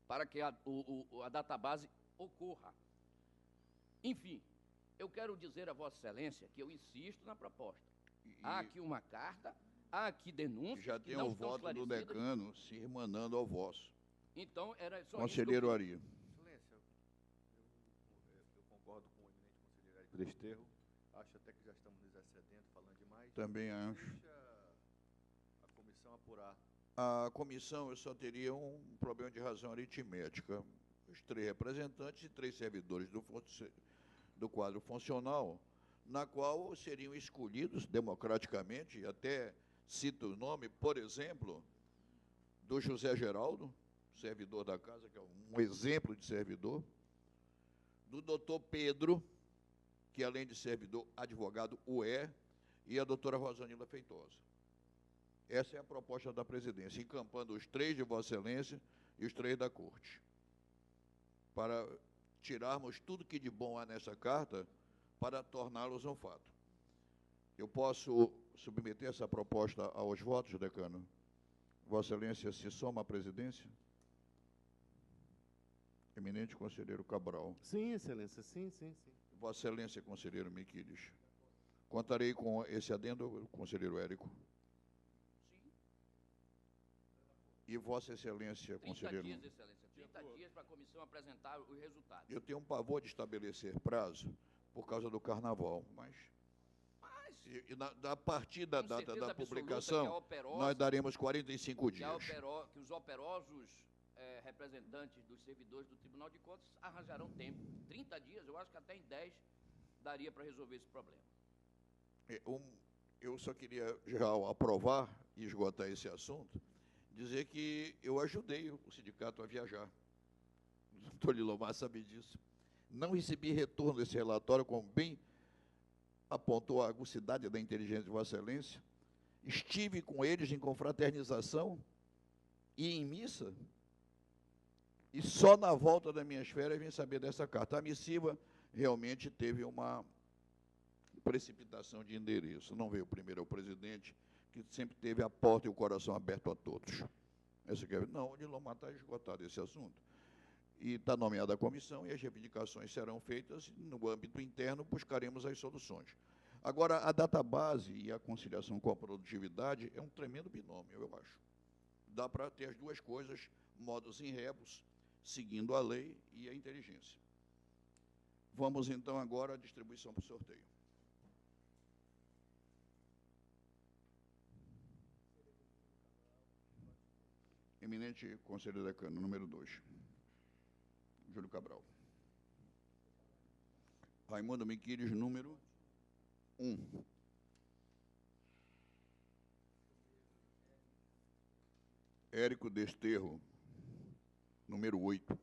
para que a database ocorra. Enfim, eu quero dizer a Vossa Excelência que eu insisto na proposta. Há aqui uma carta, há aqui denúncias já tem o voto do decano se emanando ao vosso. Então, era só Conselheiro Ari. Excelência, eu concordo com o eminente conselheiro Érico Desterro. Acho até que já estamos nos excedendo, falando demais. Também acho. Deixa a comissão apurar. A comissão, eu só teria um problema de razão aritmética. Os 3 representantes e 3 servidores do quadro funcional, na qual seriam escolhidos democraticamente, e até cito o nome, por exemplo, do José Geraldo, servidor da casa, que é um exemplo de servidor, do doutor Pedro, que além de servidor, advogado o é, e a doutora Rosanila Feitosa. Essa é a proposta da presidência, encampando os 3 de Vossa Excelência e os 3 da Corte, para tirarmos tudo que de bom há nessa carta, para torná-los um fato. Eu posso submeter essa proposta aos votos, decano? Vossa Excelência se soma à presidência? Eminente conselheiro Cabral. Sim, Excelência, sim. Vossa Excelência, conselheiro Miquiles. Contarei com esse adendo, conselheiro Érico. Sim. E Vossa Excelência, conselheiro... 30 dias, Excelência. 30 dias para a comissão apresentar os resultados. Eu tenho um pavor de estabelecer prazo por causa do carnaval, mas a partir da data da publicação, nós daremos 45 dias. Que os operosos representantes dos servidores do Tribunal de Contas arranjarão tempo. 30 dias, eu acho que até em 10 daria para resolver esse problema. Eu só queria já aprovar e esgotar esse assunto, dizer que eu ajudei o sindicato a viajar. O doutor Lilomar sabe disso. Não recebi retorno desse relatório, como bem apontou a agucidade da inteligência de Vossa Excelência. Estive com eles em confraternização e em missa, e só na volta das minhas férias vim saber dessa carta. A missiva realmente teve uma precipitação de endereço. Não veio primeiro ao presidente, que sempre teve a porta e o coração aberto a todos. Não, o Lilomar está esgotado esse assunto. E está nomeada a comissão, e as reivindicações serão feitas, no âmbito interno, buscaremos as soluções. Agora, a database e a conciliação com a produtividade é um tremendo binômio, eu acho. Dá para ter as duas coisas, modos in rebus, seguindo a lei e a inteligência. Vamos, então, agora à distribuição por sorteio. Eminente conselheiro decano, número 2. Júlio Cabral. Raimundo Miquiles, número 1. Érico Desterro, número 8.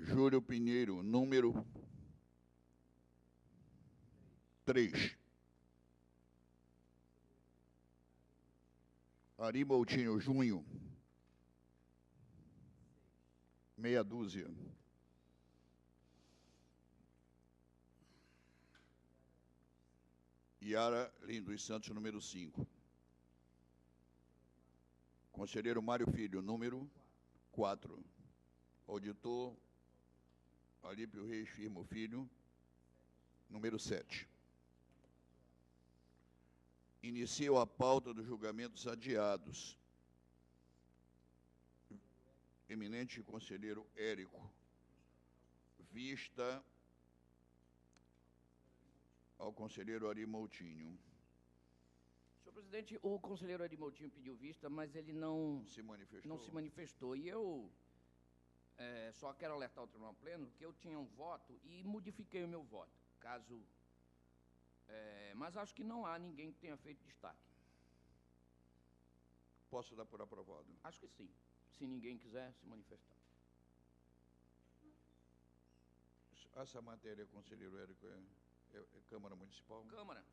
Júlio Pinheiro, número 3. Ari Moutinho Junho, meia dúzia. Yara Lins dos Santos, número 5. Conselheiro Mário Filho, número 4. Auditor Alípio Reis Firmo Filho, número 7. Inicio a pauta dos julgamentos adiados. Eminente conselheiro Érico, vista ao conselheiro Ari Moutinho. Senhor presidente, o conselheiro Ari Moutinho pediu vista, mas ele não Se manifestou. não se manifestou. E eu só quero alertar o Tribunal Pleno que eu tinha um voto e modifiquei o meu voto. Mas acho que não há ninguém que tenha feito destaque. Posso dar por aprovado? Acho que sim, se ninguém quiser se manifestar. Essa matéria, conselheiro Érico, é Câmara Municipal? Câmara,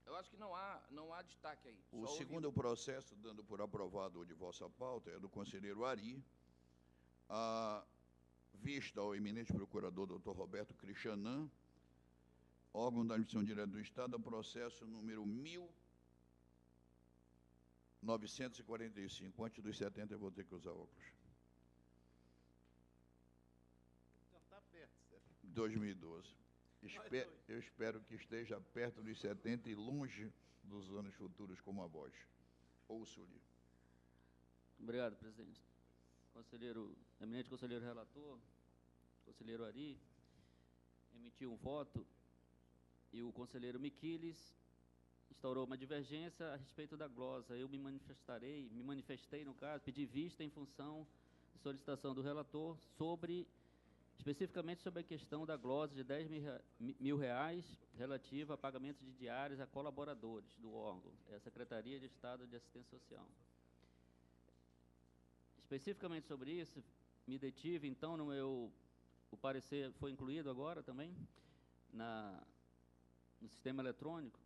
eu acho que não há destaque aí. O Só segundo processo, dando por aprovado o de vossa pauta, é do conselheiro Ari, a vista ao eminente procurador doutor Roberto Cristianan, órgão da Administração Direta do Estado, processo número 1945. Antes dos 70 eu vou ter que usar óculos. Já está perto, certo? 2012. Eu espero que esteja perto dos 70 e longe dos anos futuros como a voz. Ouço-lhe. Obrigado, presidente. Eminente conselheiro relator, conselheiro Ari, emitiu um voto e o conselheiro Miquiles instaurou uma divergência a respeito da glosa. Eu me manifestei no caso, pedi vista em função de solicitação do relator especificamente sobre a questão da glosa de R$10.000 relativa a pagamento de diárias a colaboradores do órgão, a Secretaria de Estado de Assistência Social. Especificamente sobre isso, me detive, então, o parecer foi incluído agora também no sistema eletrônico,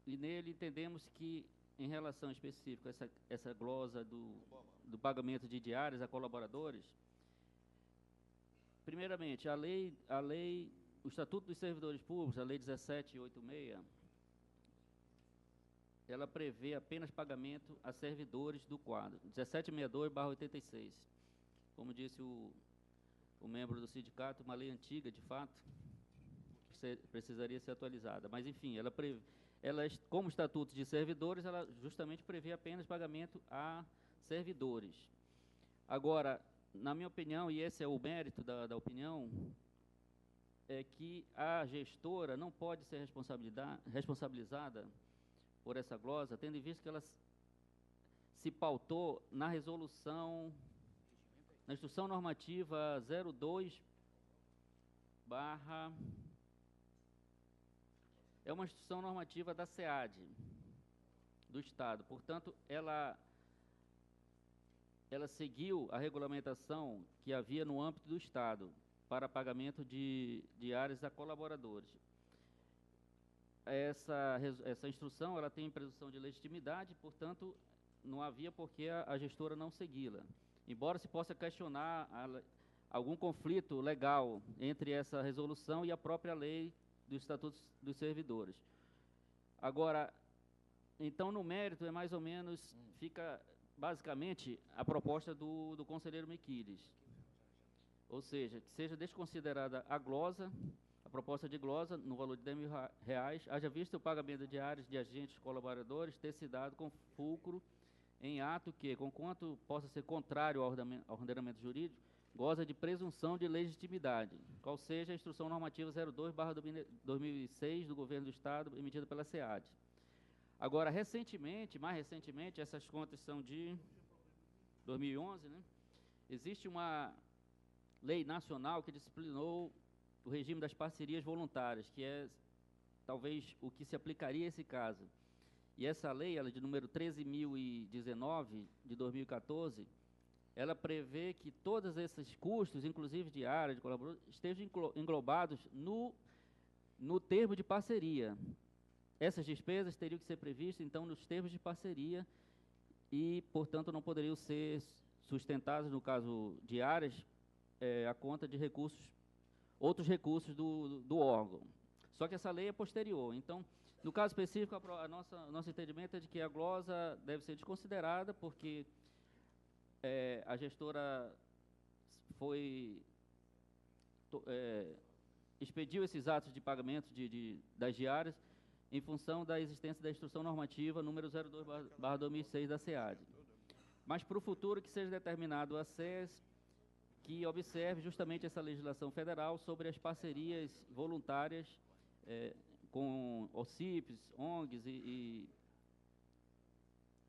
e nele entendemos que, em relação específica a essa glosa do pagamento de diárias a colaboradores, primeiramente, o Estatuto dos Servidores Públicos, a Lei 1786, ela prevê apenas pagamento a servidores do quadro, 1762/86. Como disse o membro do sindicato, uma lei antiga, de fato, precisaria ser atualizada. Mas, enfim, ela como Estatuto de Servidores, ela justamente prevê apenas pagamento a servidores. Agora, na minha opinião, e esse é o mérito da opinião, é que a gestora não pode ser responsabilizada por essa glosa, tendo em vista que ela se pautou na instrução normativa 02 é uma instrução normativa da SEAD, do Estado. Portanto, ela seguiu a regulamentação que havia no âmbito do Estado para pagamento de diárias a colaboradores. Essa instrução ela tem presunção de legitimidade, portanto, não havia por que a gestora não segui-la. Embora se possa questionar algum conflito legal entre essa resolução e a própria lei do Estatuto dos Servidores. Agora, então, no mérito, é mais ou menos, fica basicamente a proposta do conselheiro Miquiles. Ou seja, que seja desconsiderada a glosa, a proposta de glosa, no valor de R$10.000, haja visto o pagamento de diárias de agentes colaboradores ter se dado com fulcro em ato que, conquanto possa ser contrário ao ordenamento jurídico, goza de presunção de legitimidade, qual seja a instrução normativa 02/2006 do Governo do Estado, emitida pela SEAD. Agora, mais recentemente, essas contas são de 2011, né? Existe uma lei nacional que disciplinou o regime das parcerias voluntárias, que é talvez o que se aplicaria a esse caso. E essa lei, ela é de número 13.019, de 2014, ela prevê que todos esses custos, inclusive de área, de colaborador, estejam englobados no termo de parceria. Essas despesas teriam que ser previstas, então, nos termos de parceria e, portanto, não poderiam ser sustentadas, no caso de áreas, a conta de recursos, outros recursos do órgão. Só que essa lei é posterior. Então, no caso específico, nosso entendimento é de que a glosa deve ser desconsiderada, porque a gestora expediu esses atos de pagamento das diárias em função da existência da instrução normativa número 02/2006 da SEAD. Mas, para o futuro, que seja determinado a SES que observe justamente essa legislação federal sobre as parcerias voluntárias com OCIPs, ONGs e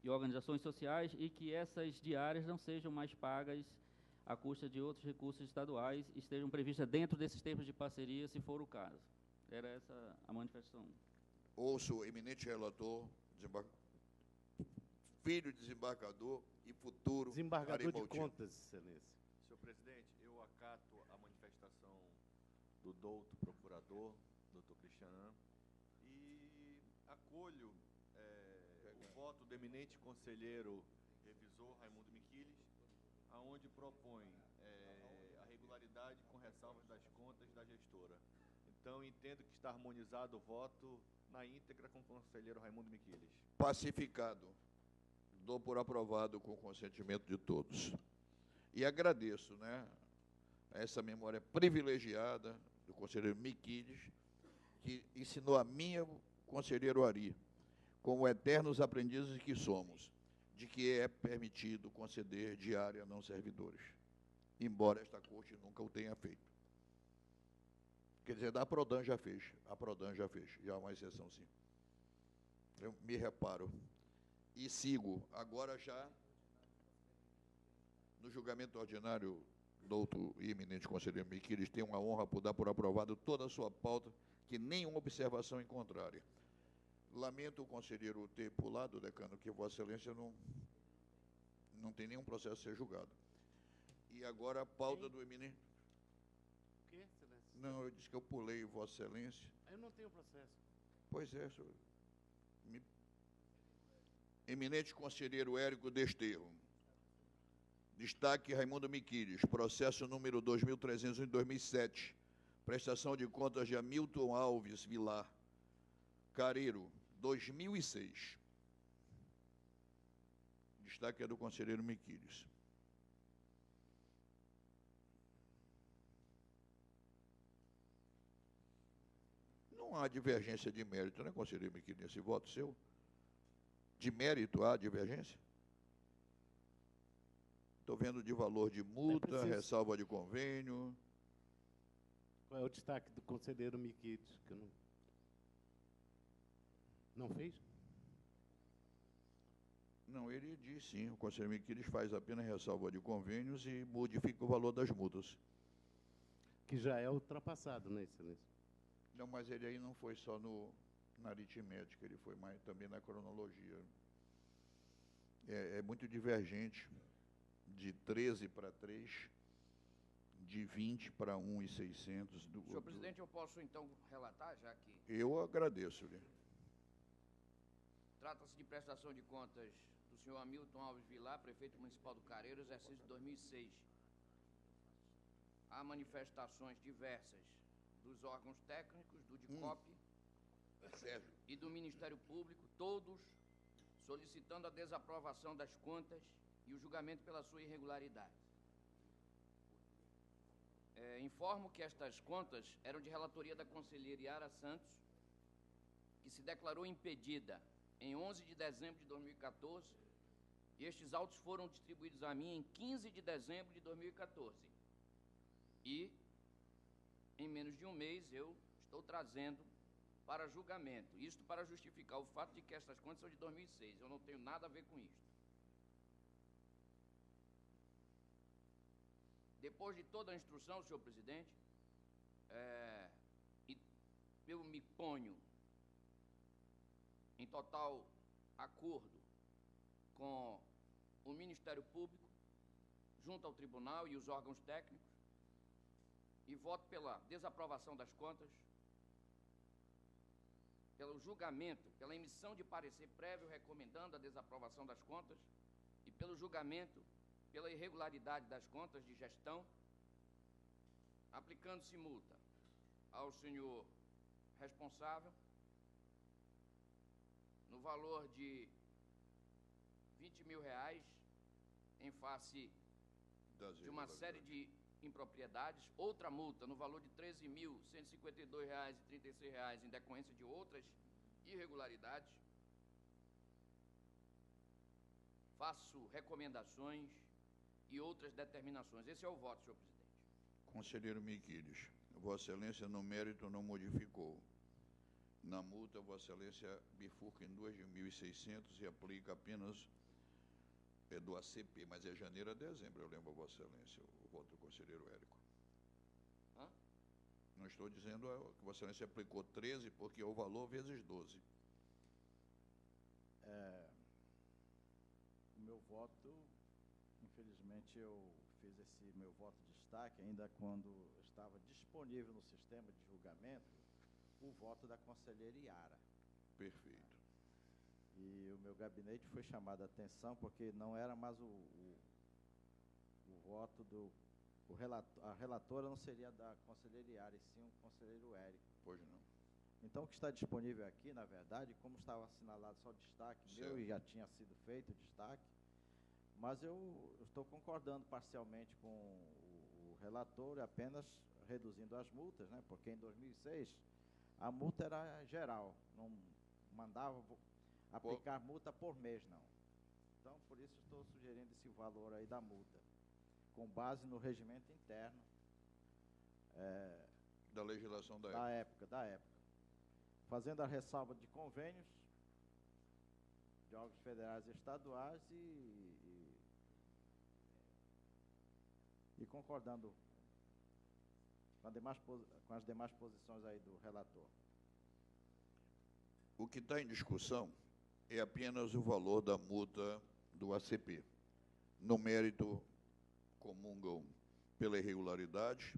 organizações sociais, e que essas diárias não sejam mais pagas à custa de outros recursos estaduais e estejam previstas dentro desses termos de parceria, se for o caso. Era essa a manifestação. Ouço o eminente relator, filho desembargador e futuro desembargador de Arimotino. contas, excelência. Senhor presidente, eu acato a manifestação do douto procurador, doutor Cristianan, e acolho o voto do eminente conselheiro revisor Raimundo Miquiles, aonde propõe a regularidade com ressalvas das contas da gestora. Então, entendo que está harmonizado o voto na íntegra com o conselheiro Raimundo Miquiles. Pacificado. Dou por aprovado com o consentimento de todos. E agradeço, essa memória privilegiada do conselheiro Miquiles, que ensinou a mim, o conselheiro Ari, como eternos aprendizes que somos, de que é permitido conceder diária a não servidores, embora esta corte nunca o tenha feito. Quer dizer, a Prodan já fez, já é uma exceção, sim. Eu me reparo. E sigo, agora já, no julgamento ordinário, doutor e eminente conselheiro Miquiles tem uma honra por dar por aprovado toda a sua pauta, que nenhuma observação em contrária. Lamento o conselheiro ter pulado, decano, que Vossa Excelência não tem nenhum processo a ser julgado. E agora a pauta do eminente... O quê, excelência? Não, eu disse que eu pulei, Vossa Excelência. Eu não tenho processo. Pois é, senhor. Eminente conselheiro Érico Desterro. Destaque Raimundo Miquiles, processo número 2301/2007, prestação de contas de Hamilton Alves Vilar, Careiro, 2006. Destaque é do conselheiro Miquiles. Não há divergência de mérito, né, conselheiro Miquiles, nesse voto seu? De mérito há divergência? Estou vendo de valor de multa, ressalva de convênio. Qual é o destaque do conselheiro Miquiles? Que eu não fez? Não, ele diz sim, o conselheiro Miquiles faz apenas ressalva de convênios e modifica o valor das multas. Que já é ultrapassado, né, excelência? Não, mas ele aí não foi só na aritmética, ele foi mais também na cronologia. É muito divergente, de 13 para 3, de 20 para 1.600. Senhor presidente, eu posso então relatar, já que... Eu agradeço-lhe. Trata-se de prestação de contas do senhor Hamilton Alves Vilar, prefeito municipal do Careiro, exercício de 2006. Há manifestações diversas dos órgãos técnicos, do DICOP e do Ministério Público, todos solicitando a desaprovação das contas e o julgamento pela sua irregularidade. Informo que estas contas eram de relatoria da conselheira Yara Santos, que se declarou impedida em 11 de dezembro de 2014, e estes autos foram distribuídos a mim em 15 de dezembro de 2014. E, em menos de um mês, eu estou trazendo para julgamento. Isto para justificar o fato de que estas contas são de 2006. Eu não tenho nada a ver com isto. Depois de toda a instrução, senhor presidente, eu me ponho em total acordo com o Ministério Público, junto ao tribunal e os órgãos técnicos, e voto pela desaprovação das contas, pelo julgamento, pela emissão de parecer prévio recomendando a desaprovação das contas e pelo julgamento pela irregularidade das contas de gestão, aplicando-se multa ao senhor responsável no valor de R$ 20.000 em face de uma série de impropriedades, outra multa no valor de R$ 13.152,36 em decorrência de outras irregularidades. Faço recomendações e outras determinações. Esse é o voto, senhor presidente. Conselheiro Miquiles, Vossa Excelência, no mérito, não modificou. Na multa, Vossa Excelência bifurca em 2.600 e aplica apenas do ACP, mas é janeiro a dezembro, eu lembro a Vossa Excelência, o voto do conselheiro Érico. Hã? Não estou dizendo que Vossa Excelência aplicou 13, porque é o valor vezes 12. O meu voto, infelizmente, eu fiz esse meu voto de destaque ainda quando estava disponível no sistema de julgamento o voto da conselheira Iara. Perfeito. E o meu gabinete foi chamado a atenção porque não era mais o voto do... a relatora não seria da conselheira Iara, e sim o conselheiro Érico. Pois não. Então, o que está disponível aqui, na verdade, como estava assinalado só destaque meu e já tinha sido feito o destaque, mas eu estou concordando parcialmente com o relator, apenas reduzindo as multas, né? Porque em 2006 a multa era geral, não mandava aplicar multa por mês, não. Então, por isso estou sugerindo esse valor aí da multa, com base no regimento interno da legislação da época. Fazendo a ressalva de convênios de órgãos federais e estaduais e concordando com as demais posições aí do relator. O que está em discussão é apenas o valor da multa do ACP. No mérito, comungam pela irregularidade,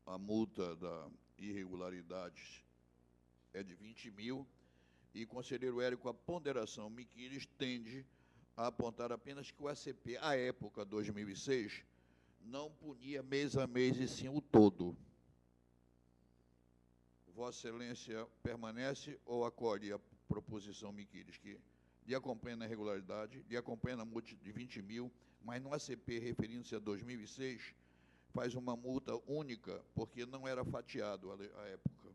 a multa da irregularidade é de 20.000, e conselheiro Érico, a ponderação Miquiles tende a apontar apenas que o ACP, à época, 2006, não punia mês a mês, e sim o todo. Vossa Excelência permanece ou acolhe a proposição Miquiles, que lhe acompanha na irregularidade, lhe acompanha na multa de 20.000, mas no ACP, referindo-se a 2006, faz uma multa única, porque não era fatiado à época.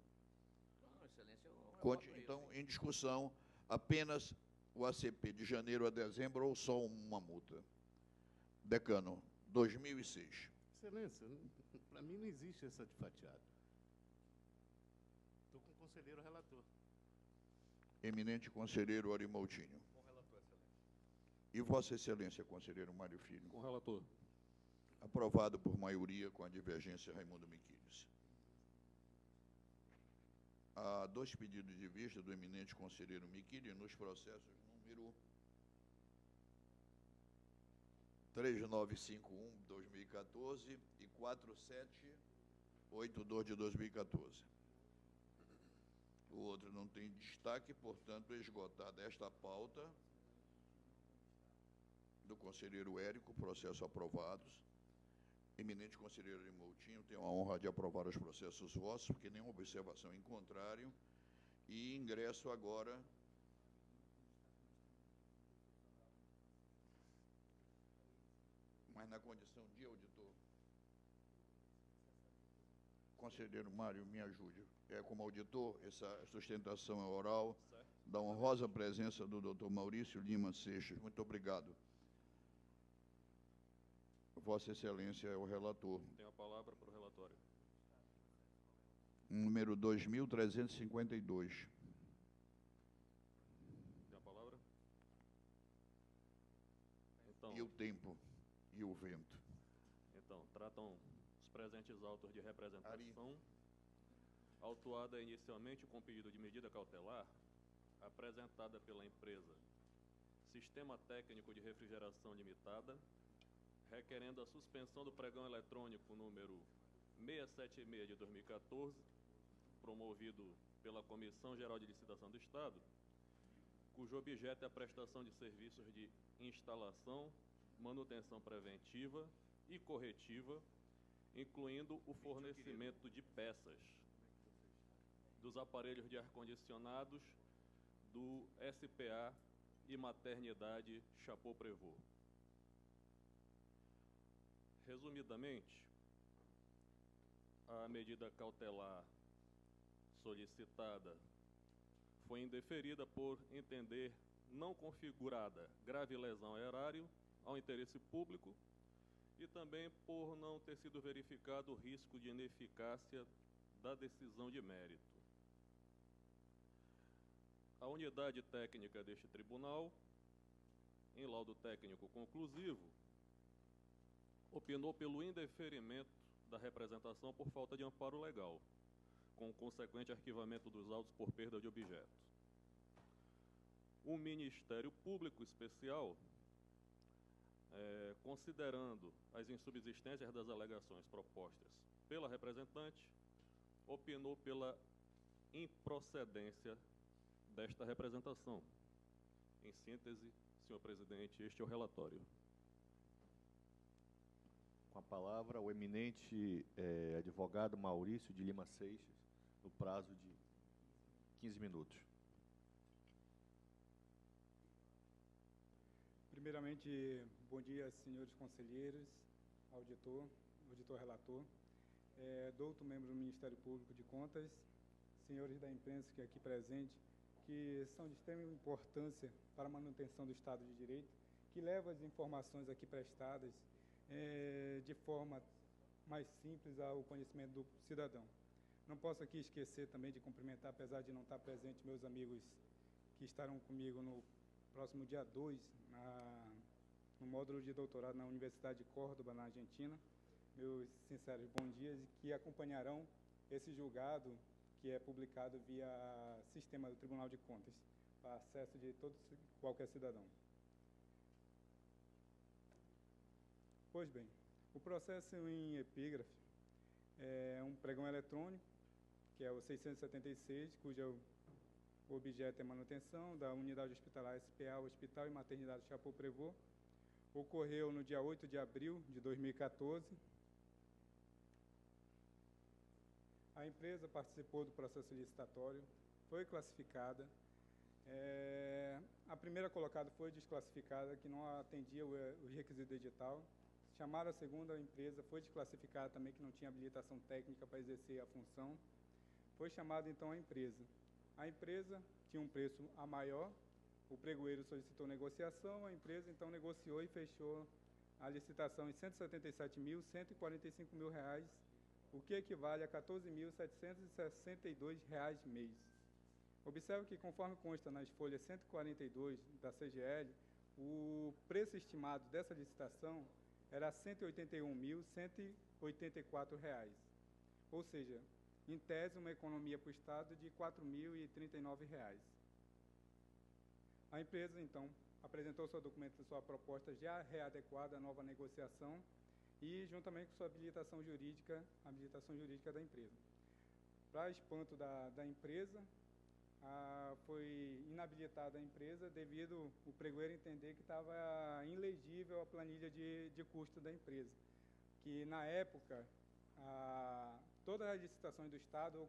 Então, em discussão, apenas o ACP de janeiro a dezembro ou só uma multa? Decano, 2006. Excelência, para mim não existe essa de fatiado. Estou com o conselheiro relator. Eminente conselheiro Arimoutinho. Com o relator, excelência. E Vossa Excelência, conselheiro Mário Filho? Com o relator. Aprovado por maioria, com a divergência Raimundo Miquiles. Há dois pedidos de vista do eminente conselheiro Miquiles nos processos número 3951/2014 e 4782 de 2014. O outro não tem destaque, portanto, esgotada esta pauta do conselheiro Érico, processo aprovados. Eminente conselheiro Arimoutinho, tenho a honra de aprovar os processos vossos, porque nenhuma observação em contrário, e ingresso agora mas na condição de auditor. Conselheiro Mário, me ajude. Como auditor, essa sustentação é oral, da honrosa presença do Dr. Maurício Lima Seixas. Muito obrigado. Vossa Excelência é o relator. Tenho a palavra para o relatório. Número 2352. Tem a palavra? Então, E o tempo e o vento. Então, tratam os presentes autos de representação, autuada inicialmente com pedido de medida cautelar, apresentada pela empresa Sistema Técnico de Refrigeração Limitada, requerendo a suspensão do pregão eletrônico número 676 de 2014, promovido pela Comissão Geral de Licitação do Estado, cujo objeto é a prestação de serviços de instalação, manutenção preventiva e corretiva, incluindo o fornecimento de peças dos aparelhos de ar-condicionados do SPA e Maternidade Chapô Prevot. Resumidamente, a medida cautelar solicitada foi indeferida por entender não configurada grave lesão ao erário, ao interesse público, e também por não ter sido verificado o risco de ineficácia da decisão de mérito. A unidade técnica deste tribunal, em laudo técnico conclusivo, opinou pelo indeferimento da representação por falta de amparo legal, com o consequente arquivamento dos autos por perda de objeto. O Ministério Público Especial, considerando as insubsistências das alegações propostas pela representante, opinou pela improcedência desta representação. Em síntese, senhor presidente, este é o relatório. Com a palavra, o eminente advogado Maurício de Lima Seixas, no prazo de 15 minutos. Primeiramente, bom dia, senhores conselheiros, auditor relator, douto membro do Ministério Público de Contas, senhores da imprensa que aqui presente, que são de extrema importância para a manutenção do Estado de Direito, que levam as informações aqui prestadas de forma mais simples ao conhecimento do cidadão. Não posso aqui esquecer também de cumprimentar, apesar de não estar presente, meus amigos que estarão comigo no próximo dia 2, no módulo de doutorado na Universidade de Córdoba, na Argentina. Meus sinceros bons dias, e que acompanharão esse julgado que é publicado via sistema do Tribunal de Contas, para acesso de qualquer cidadão. Pois bem, o processo em epígrafe é um pregão eletrônico, que é o 676, cujo objeto é manutenção da unidade hospitalar SPA, Hospital e Maternidade Chapô Prevot. Ocorreu no dia 8 de abril de 2014. A empresa participou do processo licitatório, foi classificada. A primeira colocada foi desclassificada, que não atendia os requisitos do edital. Chamaram a segunda empresa, foi desclassificada também, que não tinha habilitação técnica para exercer a função. Foi chamada, então, a empresa. A empresa tinha um preço a maior, o pregoeiro solicitou negociação, a empresa, então, negociou e fechou a licitação em R$ 177.145.000, o que equivale a R$ 14.762 mês. Observe que, conforme consta nas folhas 142 da CGL, o preço estimado dessa licitação era R$ 181.184, ou seja, em tese, uma economia para o Estado de R$ 4.039. A empresa, então, apresentou sua documentação, sua proposta já readequada à nova negociação e, juntamente com sua habilitação jurídica da empresa. Para espanto da empresa, foi inabilitada a empresa devido o pregoeiro entender que estava ilegível a planilha de custo da empresa, que, na época, todas as licitações do Estado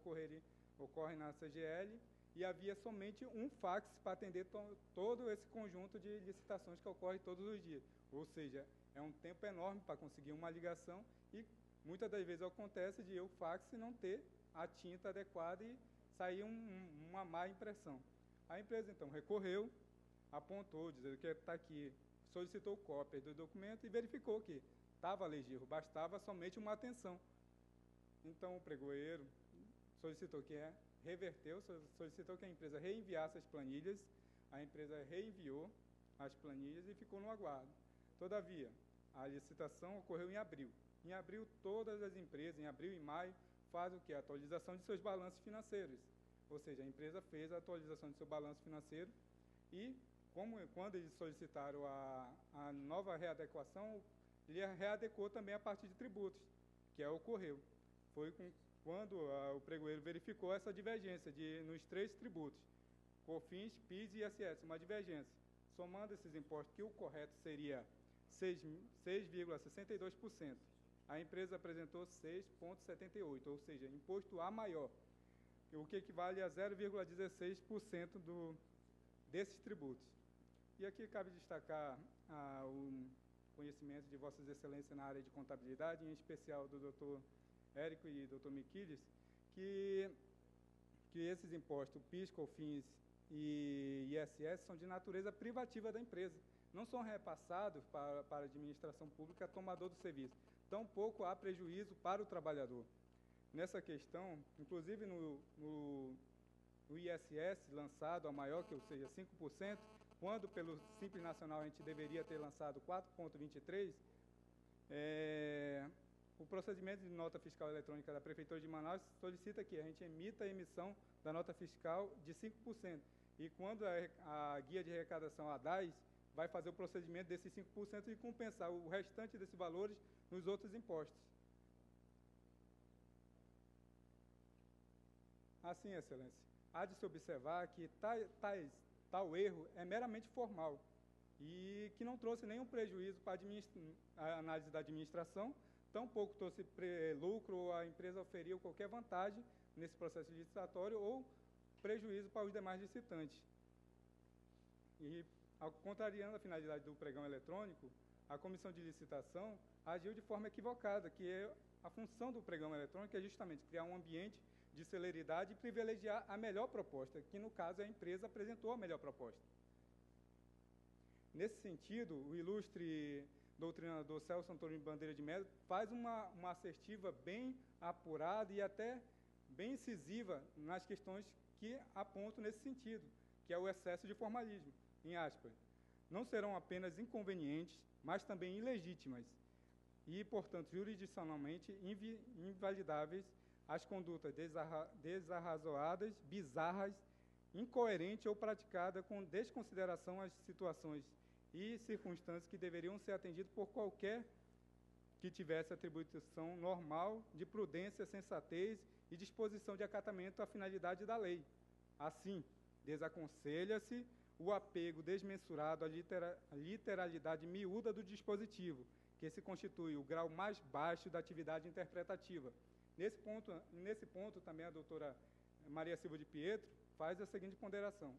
ocorrem na CGL e havia somente um fax para atender todo esse conjunto de licitações que ocorre todos os dias. Ou seja, é um tempo enorme para conseguir uma ligação e muitas das vezes acontece de o fax não ter a tinta adequada e sair uma má impressão. A empresa, então, recorreu, apontou, dizendo que está aqui, solicitou cópias do documento e verificou que estava legível, bastava somente uma atenção. Então, o pregoeiro solicitou solicitou que a empresa reenviasse as planilhas, a empresa reenviou as planilhas e ficou no aguardo. Todavia, a licitação ocorreu em abril. Em abril, todas as empresas, em abril e maio, fazem o quê? A atualização de seus balanços financeiros. Ou seja, a empresa fez a atualização de seu balanço financeiro e, quando eles solicitaram a nova readequação, ele readequou também a parte de tributos, que ocorreu. Foi quando o pregoeiro verificou essa divergência nos 3 tributos, COFINS, PIS e ISS, uma divergência. Somando esses impostos, que o correto seria 6,62%, a empresa apresentou 6,78%, ou seja, imposto A maior, o que equivale a 0,16% desses tributos. E aqui cabe destacar o conhecimento de Vossas Excelências na área de contabilidade, em especial do Dr. Érico e Dr. Miquiles, que esses impostos, PIS, COFINS e ISS, são de natureza privativa da empresa. Não são repassados para a administração pública tomador do serviço. Tampouco há prejuízo para o trabalhador. Nessa questão, inclusive no ISS lançado a maior, que ou seja, 5%, quando pelo Simples Nacional a gente deveria ter lançado 4,23%, o procedimento de nota fiscal eletrônica da Prefeitura de Manaus solicita que a gente emita a emissão da nota fiscal de 5%. E quando a guia de arrecadação, a DAS, vai fazer o procedimento desses 5% e compensar o restante desses valores nos outros impostos. Assim, Excelência, há de se observar que tal erro é meramente formal e que não trouxe nenhum prejuízo para a análise da administração, tampouco trouxe lucro ou a empresa oferiu qualquer vantagem nesse processo licitatório ou prejuízo para os demais licitantes. E, contrariando a finalidade do pregão eletrônico, a comissão de licitação agiu de forma equivocada, que a função do pregão eletrônico é justamente criar um ambiente de celeridade e privilegiar a melhor proposta, que no caso a empresa apresentou a melhor proposta. Nesse sentido, o ilustre doutrinador Celso Antônio Bandeira de Mello faz uma assertiva bem apurada e até bem incisiva nas questões que apontam nesse sentido, que é o excesso de formalismo, em aspas. Não serão apenas inconvenientes, mas também ilegítimas e, portanto, jurisdicionalmente invalidáveis as condutas desarrazoadas, bizarras, incoerentes ou praticadas com desconsideração às situações e circunstâncias que deveriam ser atendidas por qualquer que tivesse atribuição normal de prudência, sensatez e disposição de acatamento à finalidade da lei. Assim, desaconselha-se o apego desmensurado à literalidade miúda do dispositivo, que se constitui o grau mais baixo da atividade interpretativa. Nesse ponto, também a doutora Maria Silva de Pietro faz a seguinte ponderação.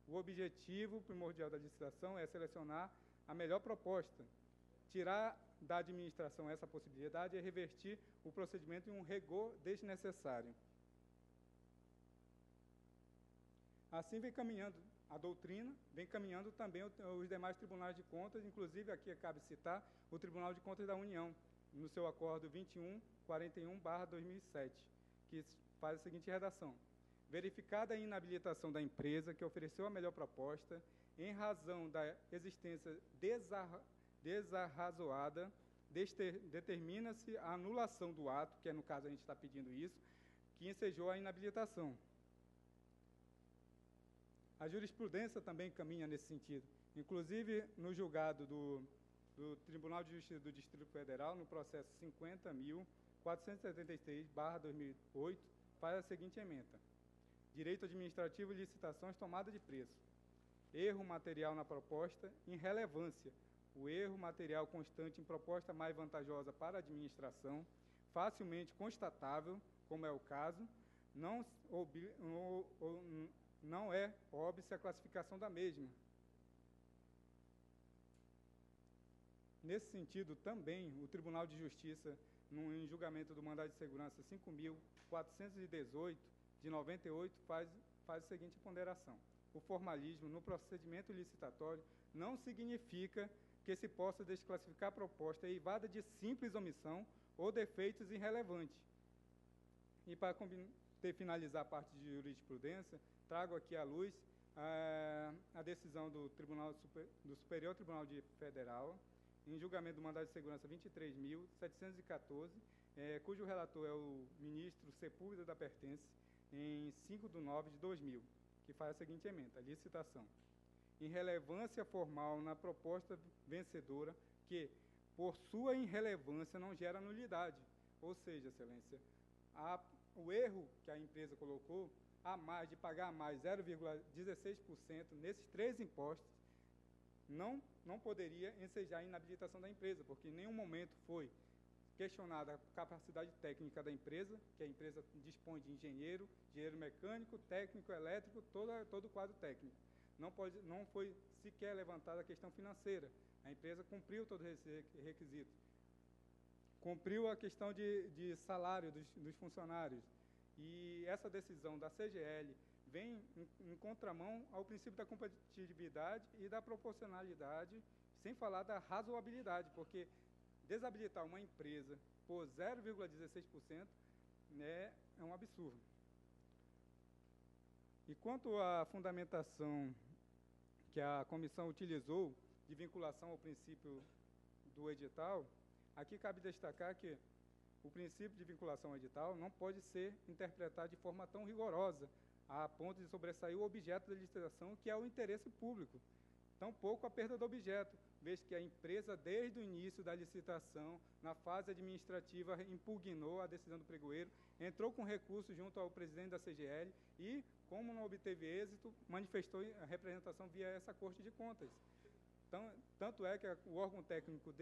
O objetivo primordial da licitação é selecionar a melhor proposta. Tirar da administração essa possibilidade é revertir o procedimento em um rigor desnecessário. Assim vem caminhando a doutrina, vem caminhando também os demais tribunais de contas, inclusive aqui cabe citar o Tribunal de Contas da União, no seu acordo 2141/2007, que faz a seguinte redação. Verificada a inabilitação da empresa que ofereceu a melhor proposta, em razão da existência desarrazoada, determina-se a anulação do ato, que é no caso a gente está pedindo isso, que ensejou a inabilitação. A jurisprudência também caminha nesse sentido. Inclusive, no julgado do Tribunal de Justiça do Distrito Federal, no processo 50.476/2008, faz a seguinte ementa. Direito administrativo e licitações, tomada de preço. Erro material na proposta, irrelevância. O erro material constante em proposta mais vantajosa para a administração, facilmente constatável, como é o caso, não é óbvia a classificação da mesma. Nesse sentido, também, o Tribunal de Justiça, em julgamento do mandado de segurança 5.418, de 98, faz a seguinte ponderação. O formalismo no procedimento licitatório não significa que se possa desclassificar a proposta eivada de simples omissão ou defeitos irrelevantes. E para finalizar a parte de jurisprudência, trago aqui à luz a decisão do Superior Tribunal Federal, em julgamento do mandado de segurança 23.714, cujo relator é o ministro Sepúlveda da Pertence, em 5/9/2000, que faz a seguinte ementa, licitação. Em relevância formal na proposta vencedora, que, por sua irrelevância, não gera nulidade. Ou seja, Excelência, o erro que a empresa colocou, de pagar mais 0,16% nesses 3 impostos, não poderia ensejar a inabilitação da empresa, porque em nenhum momento foi questionada a capacidade técnica da empresa, que a empresa dispõe de engenheiro mecânico, técnico, elétrico, todo o quadro técnico. Não foi sequer levantada a questão financeira. A empresa cumpriu todos esses requisitos. Cumpriu a questão de salário dos funcionários. E essa decisão da CGL vem em contramão ao princípio da competitividade e da proporcionalidade, sem falar da razoabilidade, porque desabilitar uma empresa por 0,16%, né, é um absurdo. E quanto à fundamentação que a comissão utilizou de vinculação ao princípio do edital, aqui cabe destacar que o princípio de vinculação ao edital não pode ser interpretado de forma tão rigorosa, a ponto de sobressair o objeto da licitação, que é o interesse público, tampouco a perda do objeto, vez que a empresa, desde o início da licitação, na fase administrativa, impugnou a decisão do pregoeiro, entrou com recurso junto ao presidente da CGL e, como não obteve êxito, manifestou a representação via essa Corte de Contas. Então, tanto é que o órgão técnico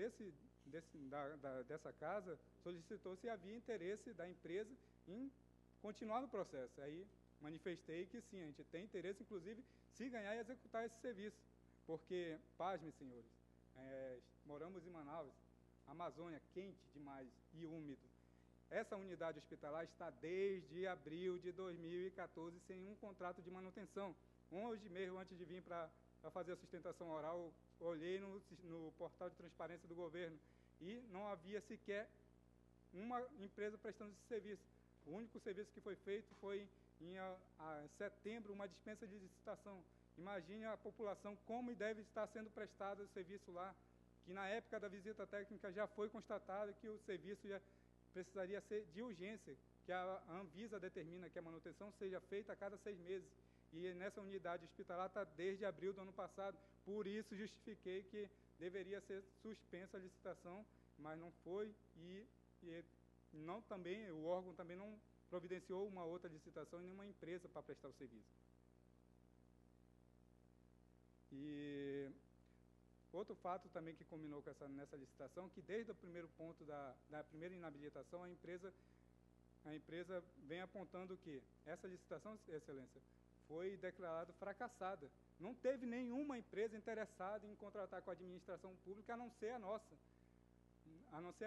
dessa casa solicitou se havia interesse da empresa em continuar no processo. Aí manifestei que sim, a gente tem interesse, inclusive, se ganhar e executar esse serviço. Porque, pasmem, senhores, moramos em Manaus, Amazônia, quente demais e úmido. Essa unidade hospitalar está desde abril de 2014 sem um contrato de manutenção. Hoje mesmo, antes de vir para fazer a sustentação oral, olhei no portal de transparência do governo e não havia sequer uma empresa prestando esse serviço. O único serviço que foi feito foi em setembro, uma dispensa de licitação. Imagine a população como deve estar sendo prestado o serviço lá, que na época da visita técnica já foi constatado que o serviço já precisaria ser de urgência, que a Anvisa determina que a manutenção seja feita a cada 6 meses. E nessa unidade hospitalar está desde abril do ano passado. Por isso justifiquei que deveria ser suspensa a licitação, mas não foi e o órgão também não providenciou uma outra licitação e nenhuma empresa para prestar o serviço. E outro fato também que culminou nessa licitação, que desde o primeiro ponto da primeira inabilitação, a empresa vem apontando que essa licitação, Excelência, foi declarada fracassada. Não teve nenhuma empresa interessada em contratar com a administração pública, a não ser a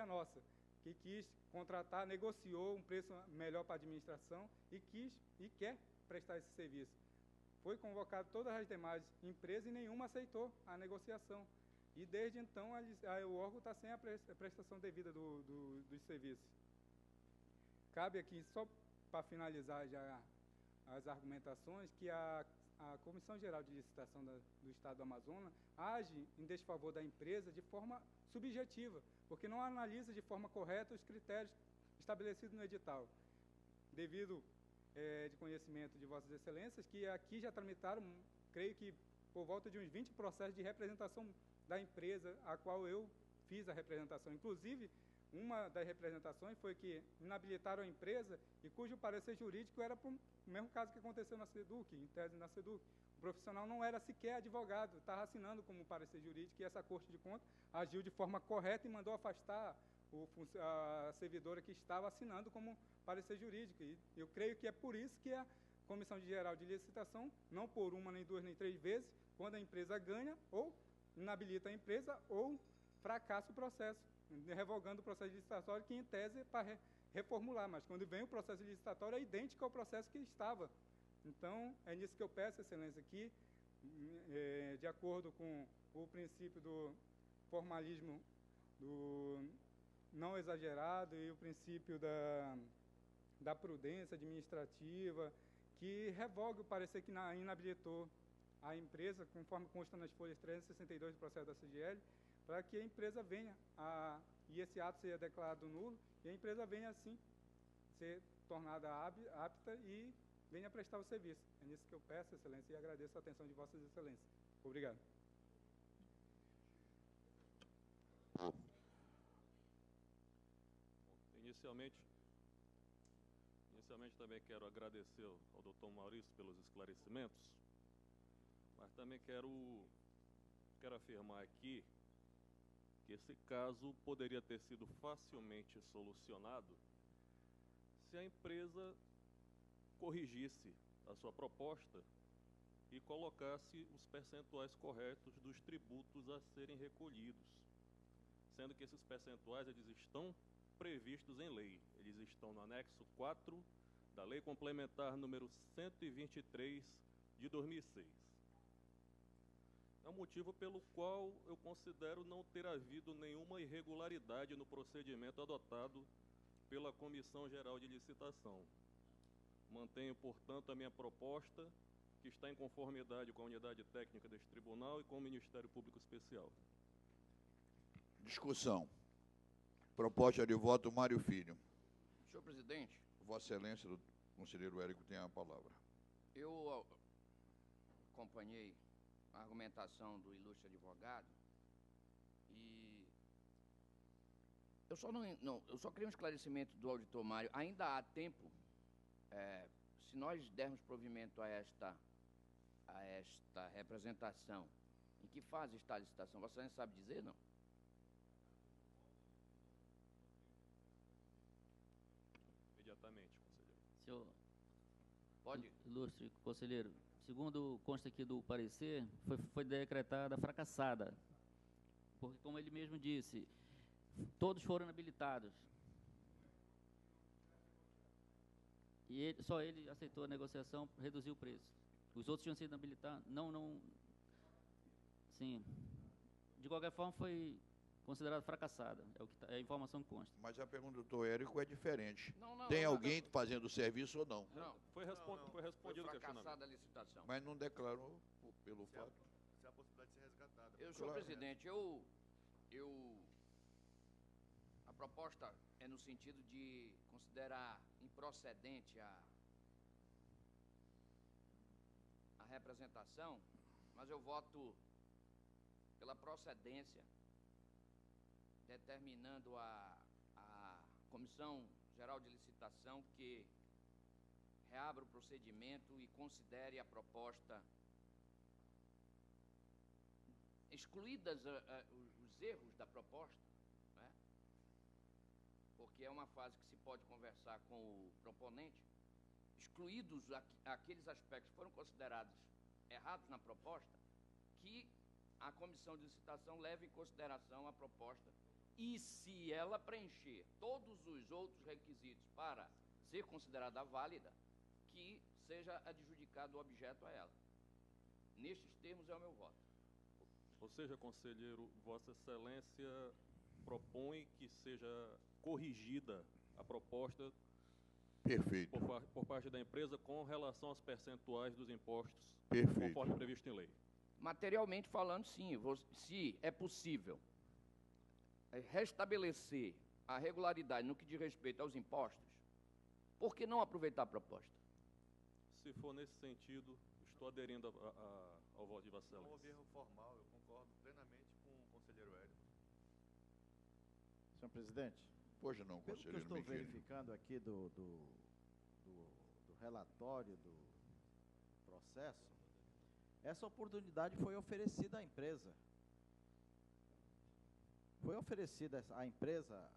nossa, que quis contratar, negociou um preço melhor para a administração e quer prestar esse serviço. Foi convocado todas as demais empresas e nenhuma aceitou a negociação. E desde então o órgão está sem a prestação devida dos serviços. Cabe aqui, só para finalizar já as argumentações, que a Comissão Geral de Licitação do Estado do Amazonas age em desfavor da empresa de forma subjetiva, porque não analisa de forma correta os critérios estabelecidos no edital. Devido de conhecimento de Vossas Excelências, que aqui já tramitaram, creio que por volta de uns 20 processos de representação da empresa, a qual eu fiz a representação. Inclusive, uma das representações foi que inabilitaram a empresa e cujo parecer jurídico era para o mesmo caso que aconteceu na SEDUC, em tese na SEDUC. O profissional não era sequer advogado, estava assinando como parecer jurídico e essa Corte de Contas agiu de forma correta e mandou afastar a servidora que estava assinando como parecer jurídico. E eu creio que é por isso que a Comissão Geral de Licitação, não por uma, nem duas, nem 3 vezes, quando a empresa ganha, ou inabilita a empresa, ou fracassa o processo, revogando o processo licitatório, que em tese é para reformular, mas quando vem o processo licitatório é idêntico ao processo que estava. Então, é nisso que eu peço, Excelência, aqui, de acordo com o princípio do formalismo do não exagerado e o princípio da prudência administrativa, que revogue o parecer que inabilitou a empresa, conforme consta nas folhas 362 do processo da CGL, para que a empresa venha e esse ato seja declarado nulo, e a empresa venha, assim, ser tornada apta e venha prestar o serviço. É nisso que eu peço, Excelência, e agradeço a atenção de Vossas Excelências. Obrigado. Inicialmente também quero agradecer ao doutor Maurício pelos esclarecimentos, mas também quero afirmar aqui que esse caso poderia ter sido facilmente solucionado se a empresa corrigisse a sua proposta e colocasse os percentuais corretos dos tributos a serem recolhidos, sendo que esses percentuais eles estão previstos em lei. Eles estão no anexo 4 da Lei Complementar número 123 de 2006. É o motivo pelo qual eu considero não ter havido nenhuma irregularidade no procedimento adotado pela Comissão Geral de Licitação. Mantenho, portanto, a minha proposta, que está em conformidade com a unidade técnica deste tribunal e com o Ministério Público Especial. Discussão. Proposta de voto, Mário Filho. Senhor presidente, Vossa Excelência, do conselheiro Érico, tem a palavra. eu acompanhei a argumentação do ilustre advogado e eu só queria um esclarecimento do auditor Mário. Ainda há tempo, se nós dermos provimento a esta representação, em que fase está a licitação? Vossa Excelência sabe dizer, não? Imediatamente, conselheiro. Senhor, Pode? ilustre conselheiro, segundo consta aqui do parecer, foi decretada fracassada, porque, como ele mesmo disse, todos foram habilitados. E só ele aceitou a negociação, reduziu o preço. Os outros tinham sido habilitados, sim. De qualquer forma, foi considerada fracassada, é a informação que consta. Mas a pergunta do doutor Érico é diferente. Não, Tem alguém fazendo o serviço ou não? Não. Foi respondido o Foi questionamento. fracassada a licitação. Mas não declarou pelo fato. Se há a possibilidade de ser resgatada. Senhor presidente, a proposta é no sentido de considerar improcedente a representação, mas eu voto pela procedência, determinando a Comissão Geral de Licitação que reabra o procedimento e considere a proposta, excluídas os erros da proposta, né? Porque é uma fase que se pode conversar com o proponente, excluídos aqueles aspectos que foram considerados errados na proposta, que a Comissão de Licitação leve em consideração a proposta e, se ela preencher todos os outros requisitos para ser considerada válida, que seja adjudicado o objeto a ela. Nestes termos é o meu voto. Ou seja, conselheiro, Vossa Excelência propõe que seja corrigida a proposta Perfeito. por parte da empresa com relação aos percentuais dos impostos, Perfeito. conforme previsto em lei. Materialmente falando, sim. Se é possível restabelecer a regularidade no que diz respeito aos impostos, por que não aproveitar a proposta? Se for nesse sentido, estou aderindo ao voto de Vossa Não Excelência. houve erro formal, eu concordo plenamente com o conselheiro Érico. Senhor presidente, Pois não, pelo que eu conselheiro estou Michele. verificando aqui do relatório do processo, essa oportunidade foi oferecida à empresa. Foi oferecida à empresa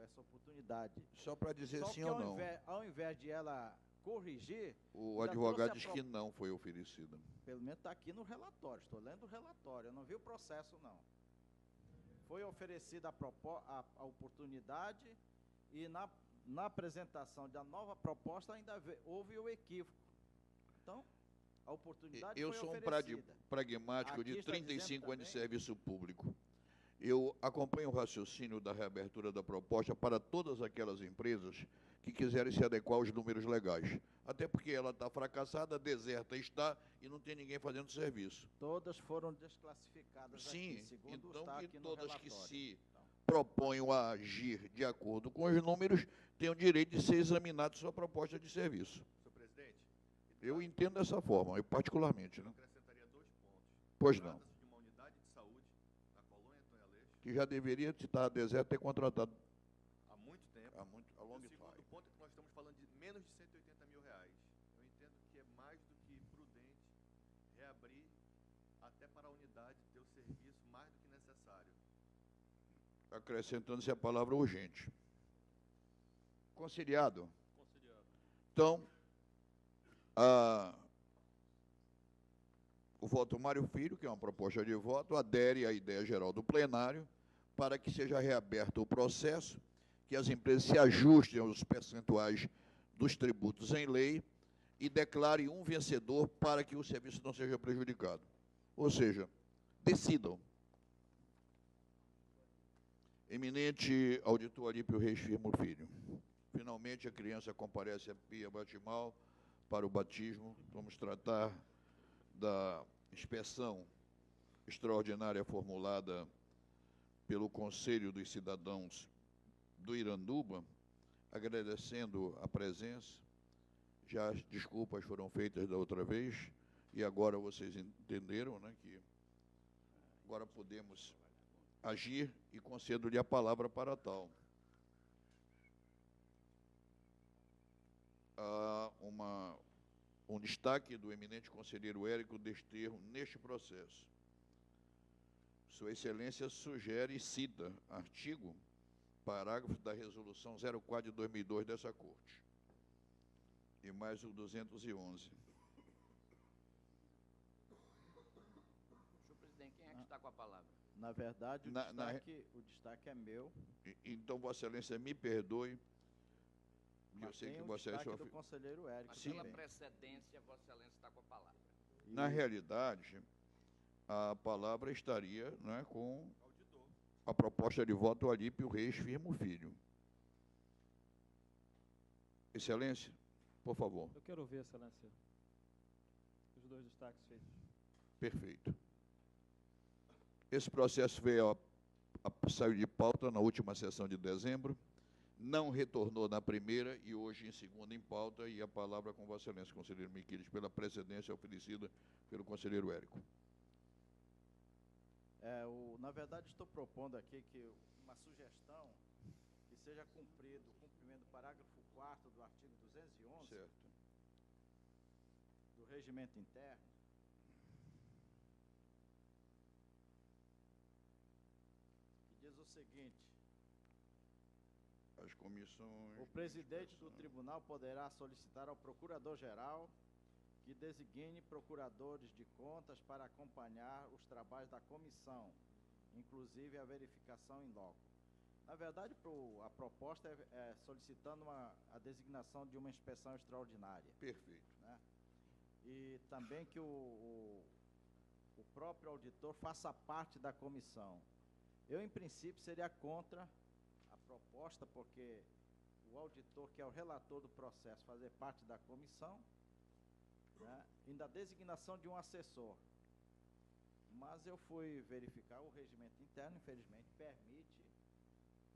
essa oportunidade. Só para dizer Só sim que ou não. ao invés de ela corrigir, O já advogado trouxe diz a que não foi oferecida. pelo menos está aqui no relatório, estou lendo o relatório, eu não vi o processo não. Foi oferecida a oportunidade e na apresentação da nova proposta ainda houve o equívoco. Então, a oportunidade Eu foi sou um oferecida. pragmático Aqui de está 35 dizendo anos de também- serviço público. Eu acompanho o raciocínio da reabertura da proposta para todas aquelas empresas que quiserem se adequar aos números legais. Até porque ela está fracassada, deserta está e não tem ninguém fazendo serviço. Todas foram desclassificadas Sim, aqui, segundo então está que aqui no todas relatório. que se Então, proponham a agir de acordo com os números têm o direito de ser examinado sua proposta de serviço. Senhor presidente, Eu entendo dessa forma, eu particularmente, eu né? acrescentaria 2 pontos. Pois não. Trata-se de uma unidade de saúde na colônia Antônio Aleixo, Que já deveria estar deserto e ter contratado há muito tempo. há long o segundo time. ponto é que nós estamos falando de menos de 180 mil reais. Eu entendo que é mais do que prudente reabrir até para a unidade ter o serviço mais do que necessário. Acrescentando-se a palavra urgente. Conciliado. Conciliado. Então, o voto Mário Filho, que é uma proposta de voto, adere à ideia geral do plenário para que seja reaberto o processo, que as empresas se ajustem aos percentuais dos tributos em lei e declare um vencedor para que o serviço não seja prejudicado. Ou seja, decidam. Eminente auditor Alípio Reis Firmo Filho. Finalmente a criança comparece a Pia Batimal para o batismo. Vamos tratar da inspeção extraordinária formulada pelo Conselho dos Cidadãos do Iranduba, agradecendo a presença. Já as desculpas foram feitas da outra vez, e agora vocês entenderam, né, que agora podemos agir, e concedo-lhe a palavra para tal. Há um destaque do eminente conselheiro Érico Desterro neste processo. Sua Excelência sugere e cita artigo, parágrafo da Resolução 04 de 2002 dessa Corte, e mais o 211. Senhor presidente, quem é que está com a palavra? Na verdade, o destaque é meu. Então, Vossa Excelência, me perdoe, que eu Mas sei tem que o Vossa destaque Excelência... do conselheiro Érico Mas pela também. precedência, Vossa Excelência está com a palavra. Na realidade, a palavra estaria, né, com a proposta de voto Alípio Reis Firmo Filho. Excelência, por favor. Eu quero ouvir, Excelência, os dois destaques feitos. Perfeito. Esse processo saiu de pauta na última sessão de dezembro, não retornou na primeira e hoje em segunda em pauta, e a palavra com Vossa Excelência, conselheiro Miquiles, pela precedência oferecida pelo conselheiro Érico. Na verdade, estou propondo aqui que uma sugestão que seja cumprido o cumprimento do parágrafo 4º do artigo 211 Certo. do Regimento Interno, que diz o seguinte: As comissões... o presidente do tribunal poderá solicitar ao procurador-geral que designe procuradores de contas para acompanhar os trabalhos da comissão, inclusive a verificação in loco. Na verdade, a proposta é solicitando a designação de uma inspeção extraordinária. Perfeito. Né? E também que o próprio auditor faça parte da comissão. Eu, em princípio, seria contra a proposta, porque o auditor, que é o relator do processo, fazer parte da comissão, né, e da designação de um assessor. Mas eu fui verificar o regimento interno, infelizmente, permite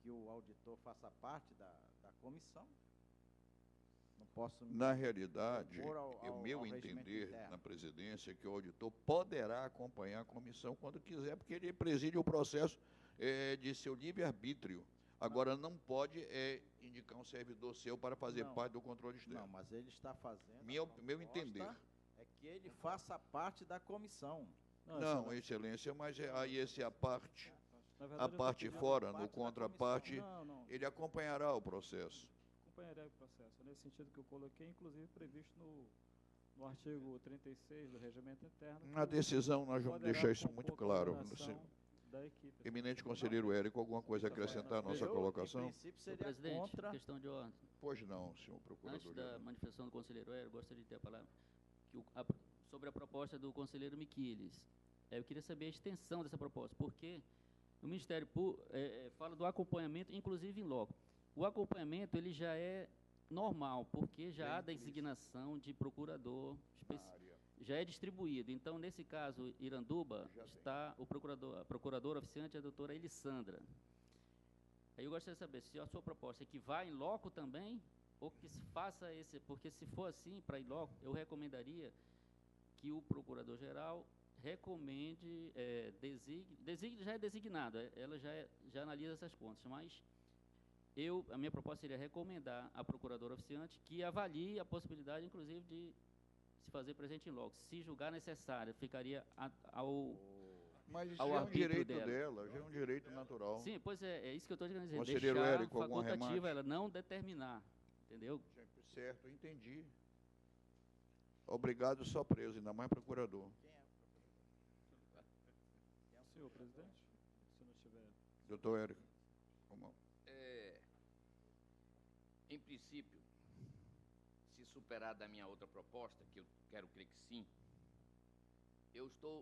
que o auditor faça parte da comissão. Não posso... Na realidade, ao meu regimento entender interno. na presidência é que o auditor poderá acompanhar a comissão quando quiser, porque ele preside o processo de seu livre-arbítrio. Agora, não pode indicar um servidor seu para fazer parte do controle externo. Não, mas ele está fazendo... Meu entender. É que ele faça parte da comissão. Não, Excelência, mas aí esse a parte verdade, fora, no contraparte, Não. ele acompanhará o processo. Acompanhará o processo, nesse sentido que eu coloquei, inclusive previsto no artigo 36 do Regimento Interno. Na decisão, nós vamos deixar isso muito claro. Da equipe. Eminente conselheiro Érico, alguma coisa a acrescentar à nossa colocação? Em princípio, Senhor seria presidente, contra... questão de ordem. Pois não, senhor procurador. Antes da manifestação do conselheiro Érico, gostaria de ter a palavra. Sobre a proposta do conselheiro Miquiles. Eu queria saber a extensão dessa proposta, porque o Ministério Público fala do acompanhamento, inclusive em loco. O acompanhamento ele já é normal, porque já há designação de procurador específico. Já é distribuído. Então, nesse caso, Iranduba, está a procuradora oficiante, a doutora Elissandra. Aí eu gostaria de saber se a sua proposta é que vá em loco também, ou que se faça esse... Porque se for assim, para ir loco, eu recomendaria que o procurador-geral recomende, designe, já é designado, ela já analisa essas contas, mas a minha proposta seria recomendar à procuradora oficiante que avalie a possibilidade, inclusive, de se fazer presente em loco. Se julgar necessário, ficaria Mas isso ao já é um arbítrio direito dela. dela, já é um direito natural. Sim, pois é isso que eu estou querendo dizer. Conselheiro Deixar Érico, algum facultativa, arremate? ela não determinar, entendeu? Certo, entendi. Obrigado, só preso, ainda mais procurador. Senhor presidente, se não tiver... Doutor Érico. Como? Em princípio, se superar da minha outra proposta, que eu quero crer que sim,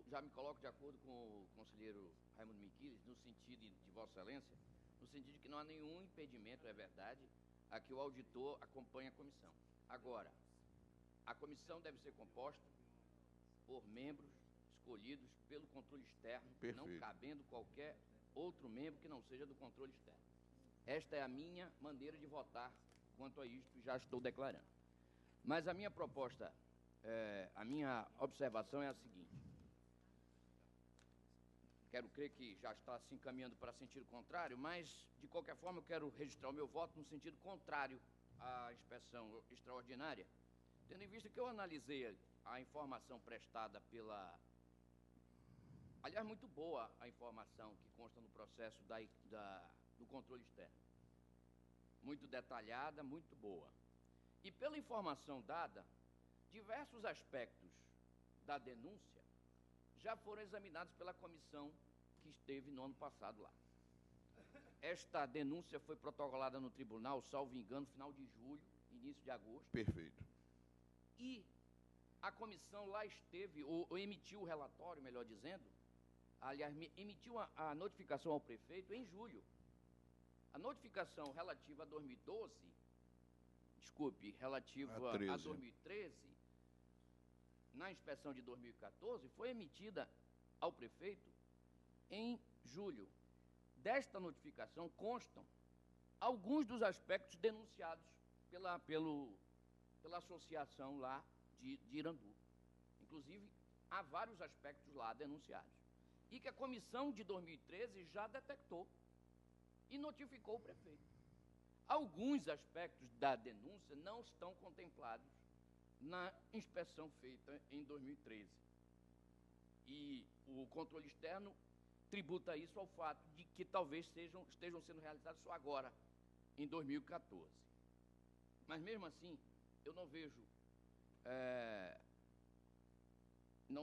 já me coloco de acordo com o conselheiro Raimundo Miquiles, no sentido de Vossa Excelência, no sentido de que não há nenhum impedimento, é verdade, a que o auditor acompanhe a comissão. Agora, a comissão deve ser composta por membros escolhidos pelo controle externo, Perfeito. não cabendo qualquer outro membro que não seja do controle externo. Esta é a minha maneira de votar quanto a isto, já estou declarando. Mas a minha proposta, a minha observação é a seguinte. Quero crer que já está se encaminhando para sentido contrário, mas, de qualquer forma, eu quero registrar o meu voto no sentido contrário à inspeção extraordinária, tendo em vista que eu analisei a informação prestada pela... Aliás, muito boa a informação que consta no processo do controle externo. Muito detalhada, muito boa. E pela informação dada, diversos aspectos da denúncia já foram examinados pela comissão que esteve no ano passado lá. Esta denúncia foi protocolada no tribunal, salvo engano, final de julho, início de agosto. Perfeito. E a comissão lá esteve, ou emitiu o relatório, melhor dizendo, aliás, emitiu a notificação ao prefeito em julho. A notificação relativa a 2012, relativa a 2013, na inspeção de 2014, foi emitida ao prefeito em julho. Desta notificação constam alguns dos aspectos denunciados pela associação lá de Irandu. Inclusive, há vários aspectos lá denunciados. E que a comissão de 2013 já detectou e notificou o prefeito. Alguns aspectos da denúncia não estão contemplados na inspeção feita em 2013. E o controle externo tributa isso ao fato de que talvez estejam sendo realizados só agora, em 2014. Mas, mesmo assim, eu não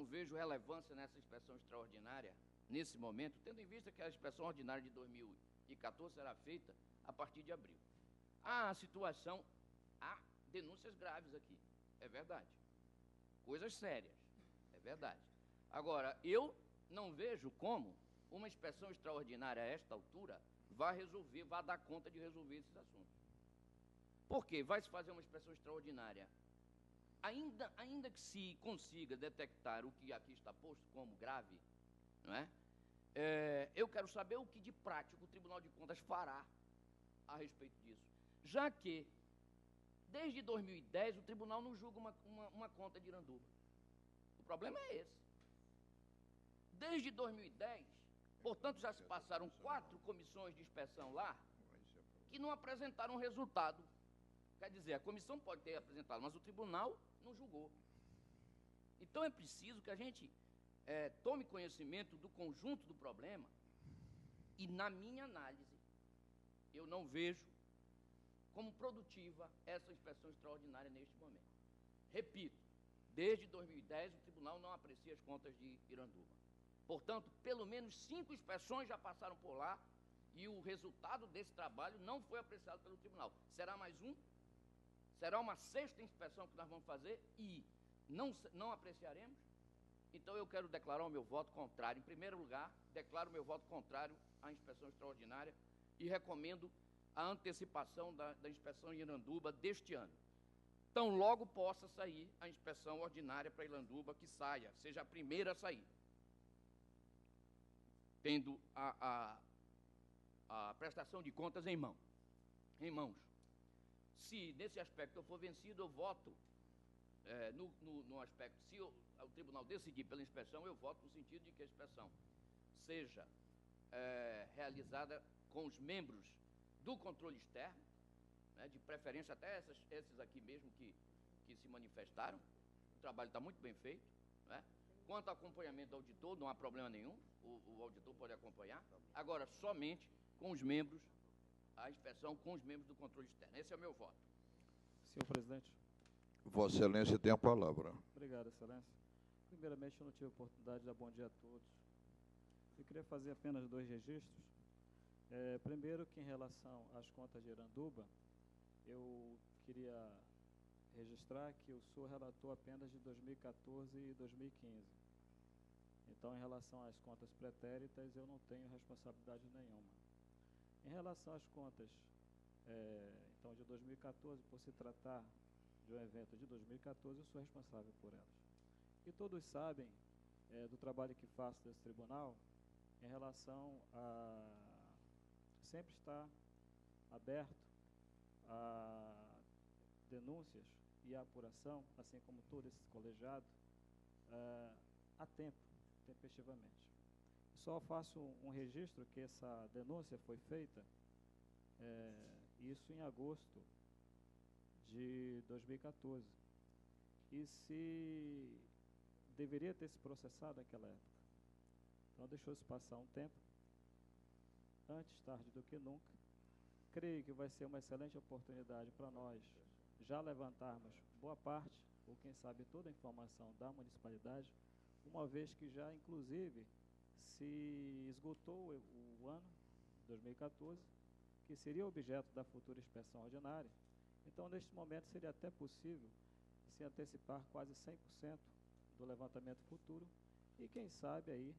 vejo relevância nessa inspeção extraordinária, nesse momento, tendo em vista que a inspeção ordinária de 2014 será feita a partir de abril. Há denúncias graves aqui, é verdade. Coisas sérias, é verdade. Agora, eu não vejo como uma inspeção extraordinária a esta altura vai dar conta de resolver esses assuntos. Por quê? Vai se fazer uma inspeção extraordinária. Ainda que se consiga detectar o que aqui está posto como grave, não é? Eu quero saber o que de prático o Tribunal de Contas fará a respeito disso. Já que, desde 2010, o tribunal não julga uma conta de Iranduba. O problema é esse. Desde 2010, portanto, já se passaram 4 comissões de inspeção lá que não apresentaram resultado. Quer dizer, a comissão pode ter apresentado, mas o tribunal não julgou. Então, é preciso que a gente tome conhecimento do conjunto do problema e, na minha análise, eu não vejo como produtiva essa inspeção extraordinária neste momento. Repito, desde 2010 o tribunal não aprecia as contas de Iranduba. Portanto, pelo menos 5 inspeções já passaram por lá e o resultado desse trabalho não foi apreciado pelo tribunal. Será mais um? Será uma 6ª inspeção que nós vamos fazer e não apreciaremos? Então, eu quero declarar o meu voto contrário. Em primeiro lugar, declaro o meu voto contrário à inspeção extraordinária e recomendo a antecipação da inspeção em Iranduba deste ano. Tão logo possa sair a inspeção ordinária para Iranduba, que seja a primeira a sair, tendo a prestação de contas em mãos. Se, nesse aspecto, eu for vencido, eu voto no aspecto, se o tribunal decidir pela inspeção, eu voto no sentido de que a inspeção seja realizada com os membros do controle externo, né, de preferência até esses aqui mesmo que se manifestaram. O trabalho está muito bem feito, né? Quanto ao acompanhamento do auditor, não há problema nenhum, o auditor pode acompanhar. Agora, somente com os membros, a inspeção com os membros do controle externo. Esse é o meu voto. Senhor presidente. Vossa Excelência tem a palavra. Obrigado, Excelência. Primeiramente, eu não tive a oportunidade de dar bom dia a todos. Eu queria fazer apenas 2 registros. Primeiro, que em relação às contas de Iranduba, eu queria registrar que eu sou relator apenas de 2014 e 2015. Então, em relação às contas pretéritas, eu não tenho responsabilidade nenhuma. Em relação às contas então, de 2014, por se tratar de um evento de 2014, eu sou responsável por elas. E todos sabem do trabalho que faço desse tribunal em relação a sempre estar aberto a denúncias e a apuração, assim como todo esse colegiado, a tempo, tempestivamente. Só faço um registro que essa denúncia foi feita, isso em agosto de 2014, e se deveria ter se processado naquela época. Então deixou-se passar um tempo, antes tarde do que nunca. Creio que vai ser uma excelente oportunidade para nós já levantarmos boa parte, ou quem sabe toda a informação da municipalidade, uma vez que já, inclusive, se esgotou o ano 2014, que seria objeto da futura inspeção ordinária. Então, neste momento, seria até possível se antecipar quase 100% do levantamento futuro e, quem sabe, aí,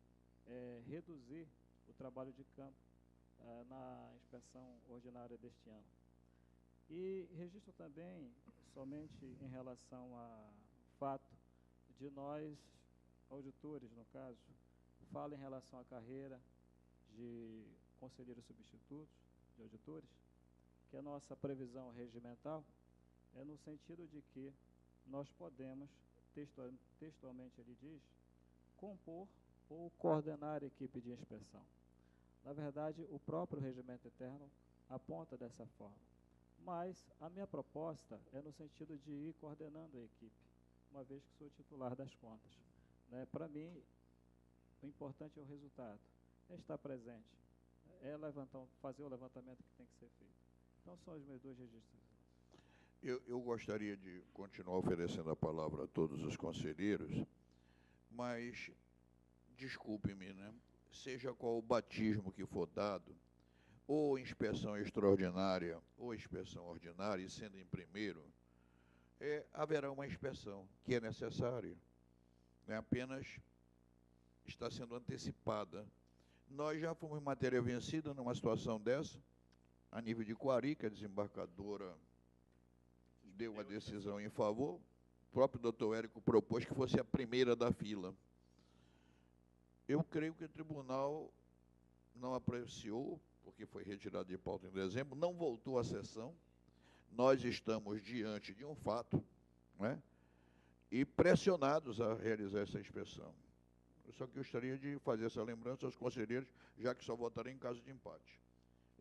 reduzir o trabalho de campo na inspeção ordinária deste ano. E registro também, somente em relação ao fato de nós, auditores, no caso, fala em relação à carreira de conselheiros substitutos, de auditores, que a nossa previsão regimental é no sentido de que nós podemos, textualmente ele diz, compor ou coordenar a equipe de inspeção. Na verdade, o próprio regimento interno aponta dessa forma. Mas a minha proposta é no sentido de ir coordenando a equipe, uma vez que sou titular das contas. Para mim, o importante é o resultado, é estar presente, fazer o levantamento que tem que ser feito. Então, são os meus 2 registros. Eu gostaria de continuar oferecendo a palavra a todos os conselheiros, mas, desculpe-me, seja qual o batismo que for dado, ou inspeção extraordinária ou inspeção ordinária, e sendo em primeiro, haverá uma inspeção que é necessária. Apenas está sendo antecipada. Nós já fomos matéria vencida numa situação dessa, a nível de Coari, que a desembarcadora deu uma decisão em favor, o próprio doutor Érico propôs que fosse a primeira da fila. Eu creio que o tribunal não apreciou, porque foi retirado de pauta em dezembro, não voltou à sessão. Nós estamos diante de um fato, e pressionados a realizar essa inspeção. Eu só gostaria de fazer essa lembrança aos conselheiros, já que só votarei em caso de empate.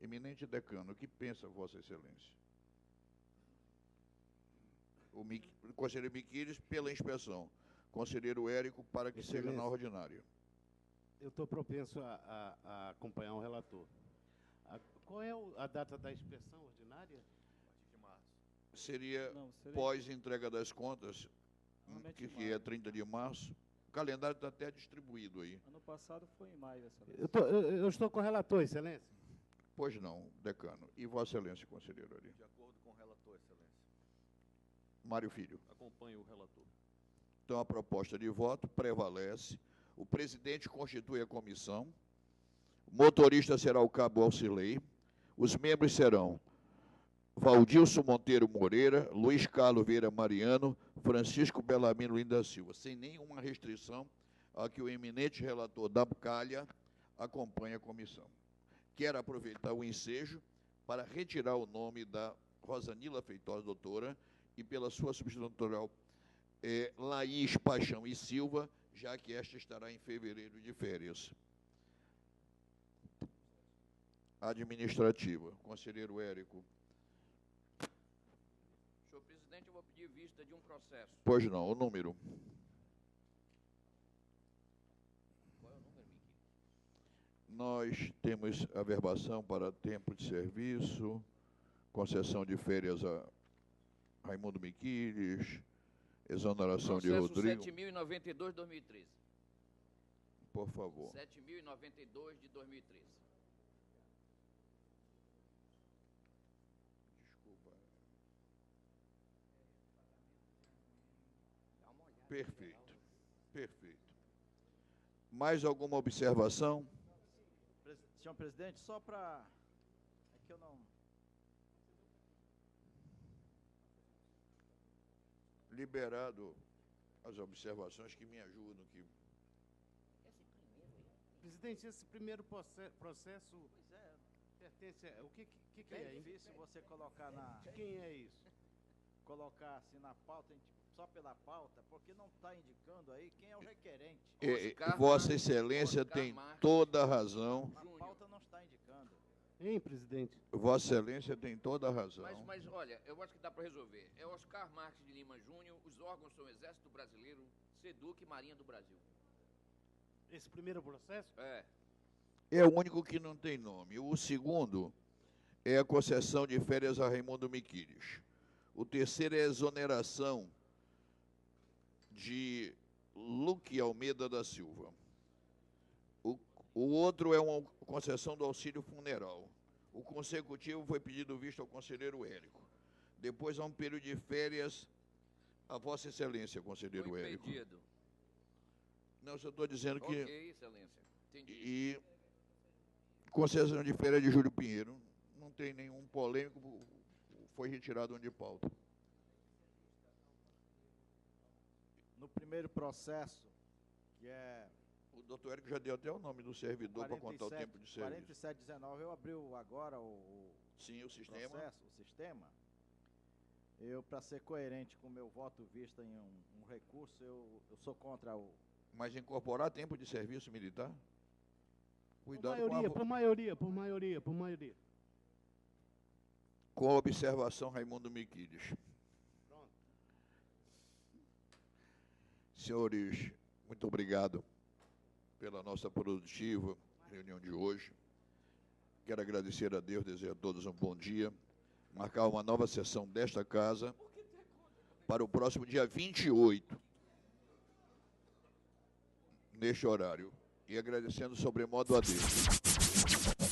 Eminente decano, o que pensa Vossa Excelência? O conselheiro Miquiles pela inspeção. Conselheiro Érico para que seja na ordinária. Eu estou propenso a acompanhar o relator. Qual é a data da inspeção ordinária? De março. Seria pós-entrega das contas, que é 30 de março. O calendário está até distribuído aí. Ano passado foi em maio, Excelência. Eu estou com o relator, Excelência. Pois não, decano. E Vossa Excelência, conselheiro ali? De acordo com o relator, Excelência. Mário Filho. Acompanho o relator. Então, a proposta de voto prevalece. O presidente constitui a comissão. O motorista será o cabo Alcilei. Os membros serão Valdilson Monteiro Moreira, Luiz Carlos Vieira Mariano, Francisco Belamino Linda Silva, sem nenhuma restrição a que o eminente relator da Calha acompanhe a comissão. Quero aproveitar o ensejo para retirar o nome da Rosanila Feitosa, doutora, e pela sua substitutora Laís Paixão e Silva, já que esta estará em fevereiro de férias. administrativa. Conselheiro Érico. Senhor presidente, eu vou pedir vista de um processo. Pois não, o número. Qual é o número, Miquel? Nós temos averbação para tempo de serviço, concessão de férias a Raimundo Miquiles, exoneração de Rodrigo. 7.092 de 2013. Por favor. 7.092 de 2013. Desculpa. Perfeito. Perfeito. Mais alguma observação? Senhor presidente, só para... É que eu não... Liberado as observações que me ajudam, que Presidente, esse primeiro processo pertence a... O que É é? difícil você colocar na... Quem é isso? Colocar assim na pauta, só pela pauta, porque não está indicando aí quem é o requerente. Vossa Excelência tem toda a razão. Na pauta não está indicando. Hein, presidente? Vossa Excelência tem toda a razão. Mas olha, eu acho que dá para resolver. É Oscar Marques de Lima Júnior, os órgãos são Exército Brasileiro, SEDUC e Marinha do Brasil. Esse primeiro processo? É o único que não tem nome. O segundo é a concessão de férias a Raimundo Miquiles. O terceiro é a exoneração de Luque Almeida da Silva. O outro é uma concessão do auxílio funeral. O consecutivo foi pedido visto ao conselheiro Érico. Depois há um período de férias a Vossa Excelência, conselheiro Foi Érico. pedido. Não, eu só estou dizendo que... Ok, Excelência. Entendi. E concessão de férias de Júlio Pinheiro. Não tem nenhum polêmico, foi retirado de pauta. No primeiro processo, que é... O doutor Érico já deu até o nome do servidor para contar o tempo de serviço. 4719, eu abri agora Sim, o sistema. Processo, o sistema. Eu, para ser coerente com o meu voto vista em um recurso, eu sou contra o... Mas incorporar tempo de serviço militar? Cuidado Por maioria. Com a observação Raimundo Miquiles. Pronto. Senhores, muito obrigado pela nossa produtiva reunião de hoje. Quero agradecer a Deus, desejar a todos um bom dia, marcar uma nova sessão desta casa para o próximo dia 28, neste horário, e agradecendo sobremodo a Deus.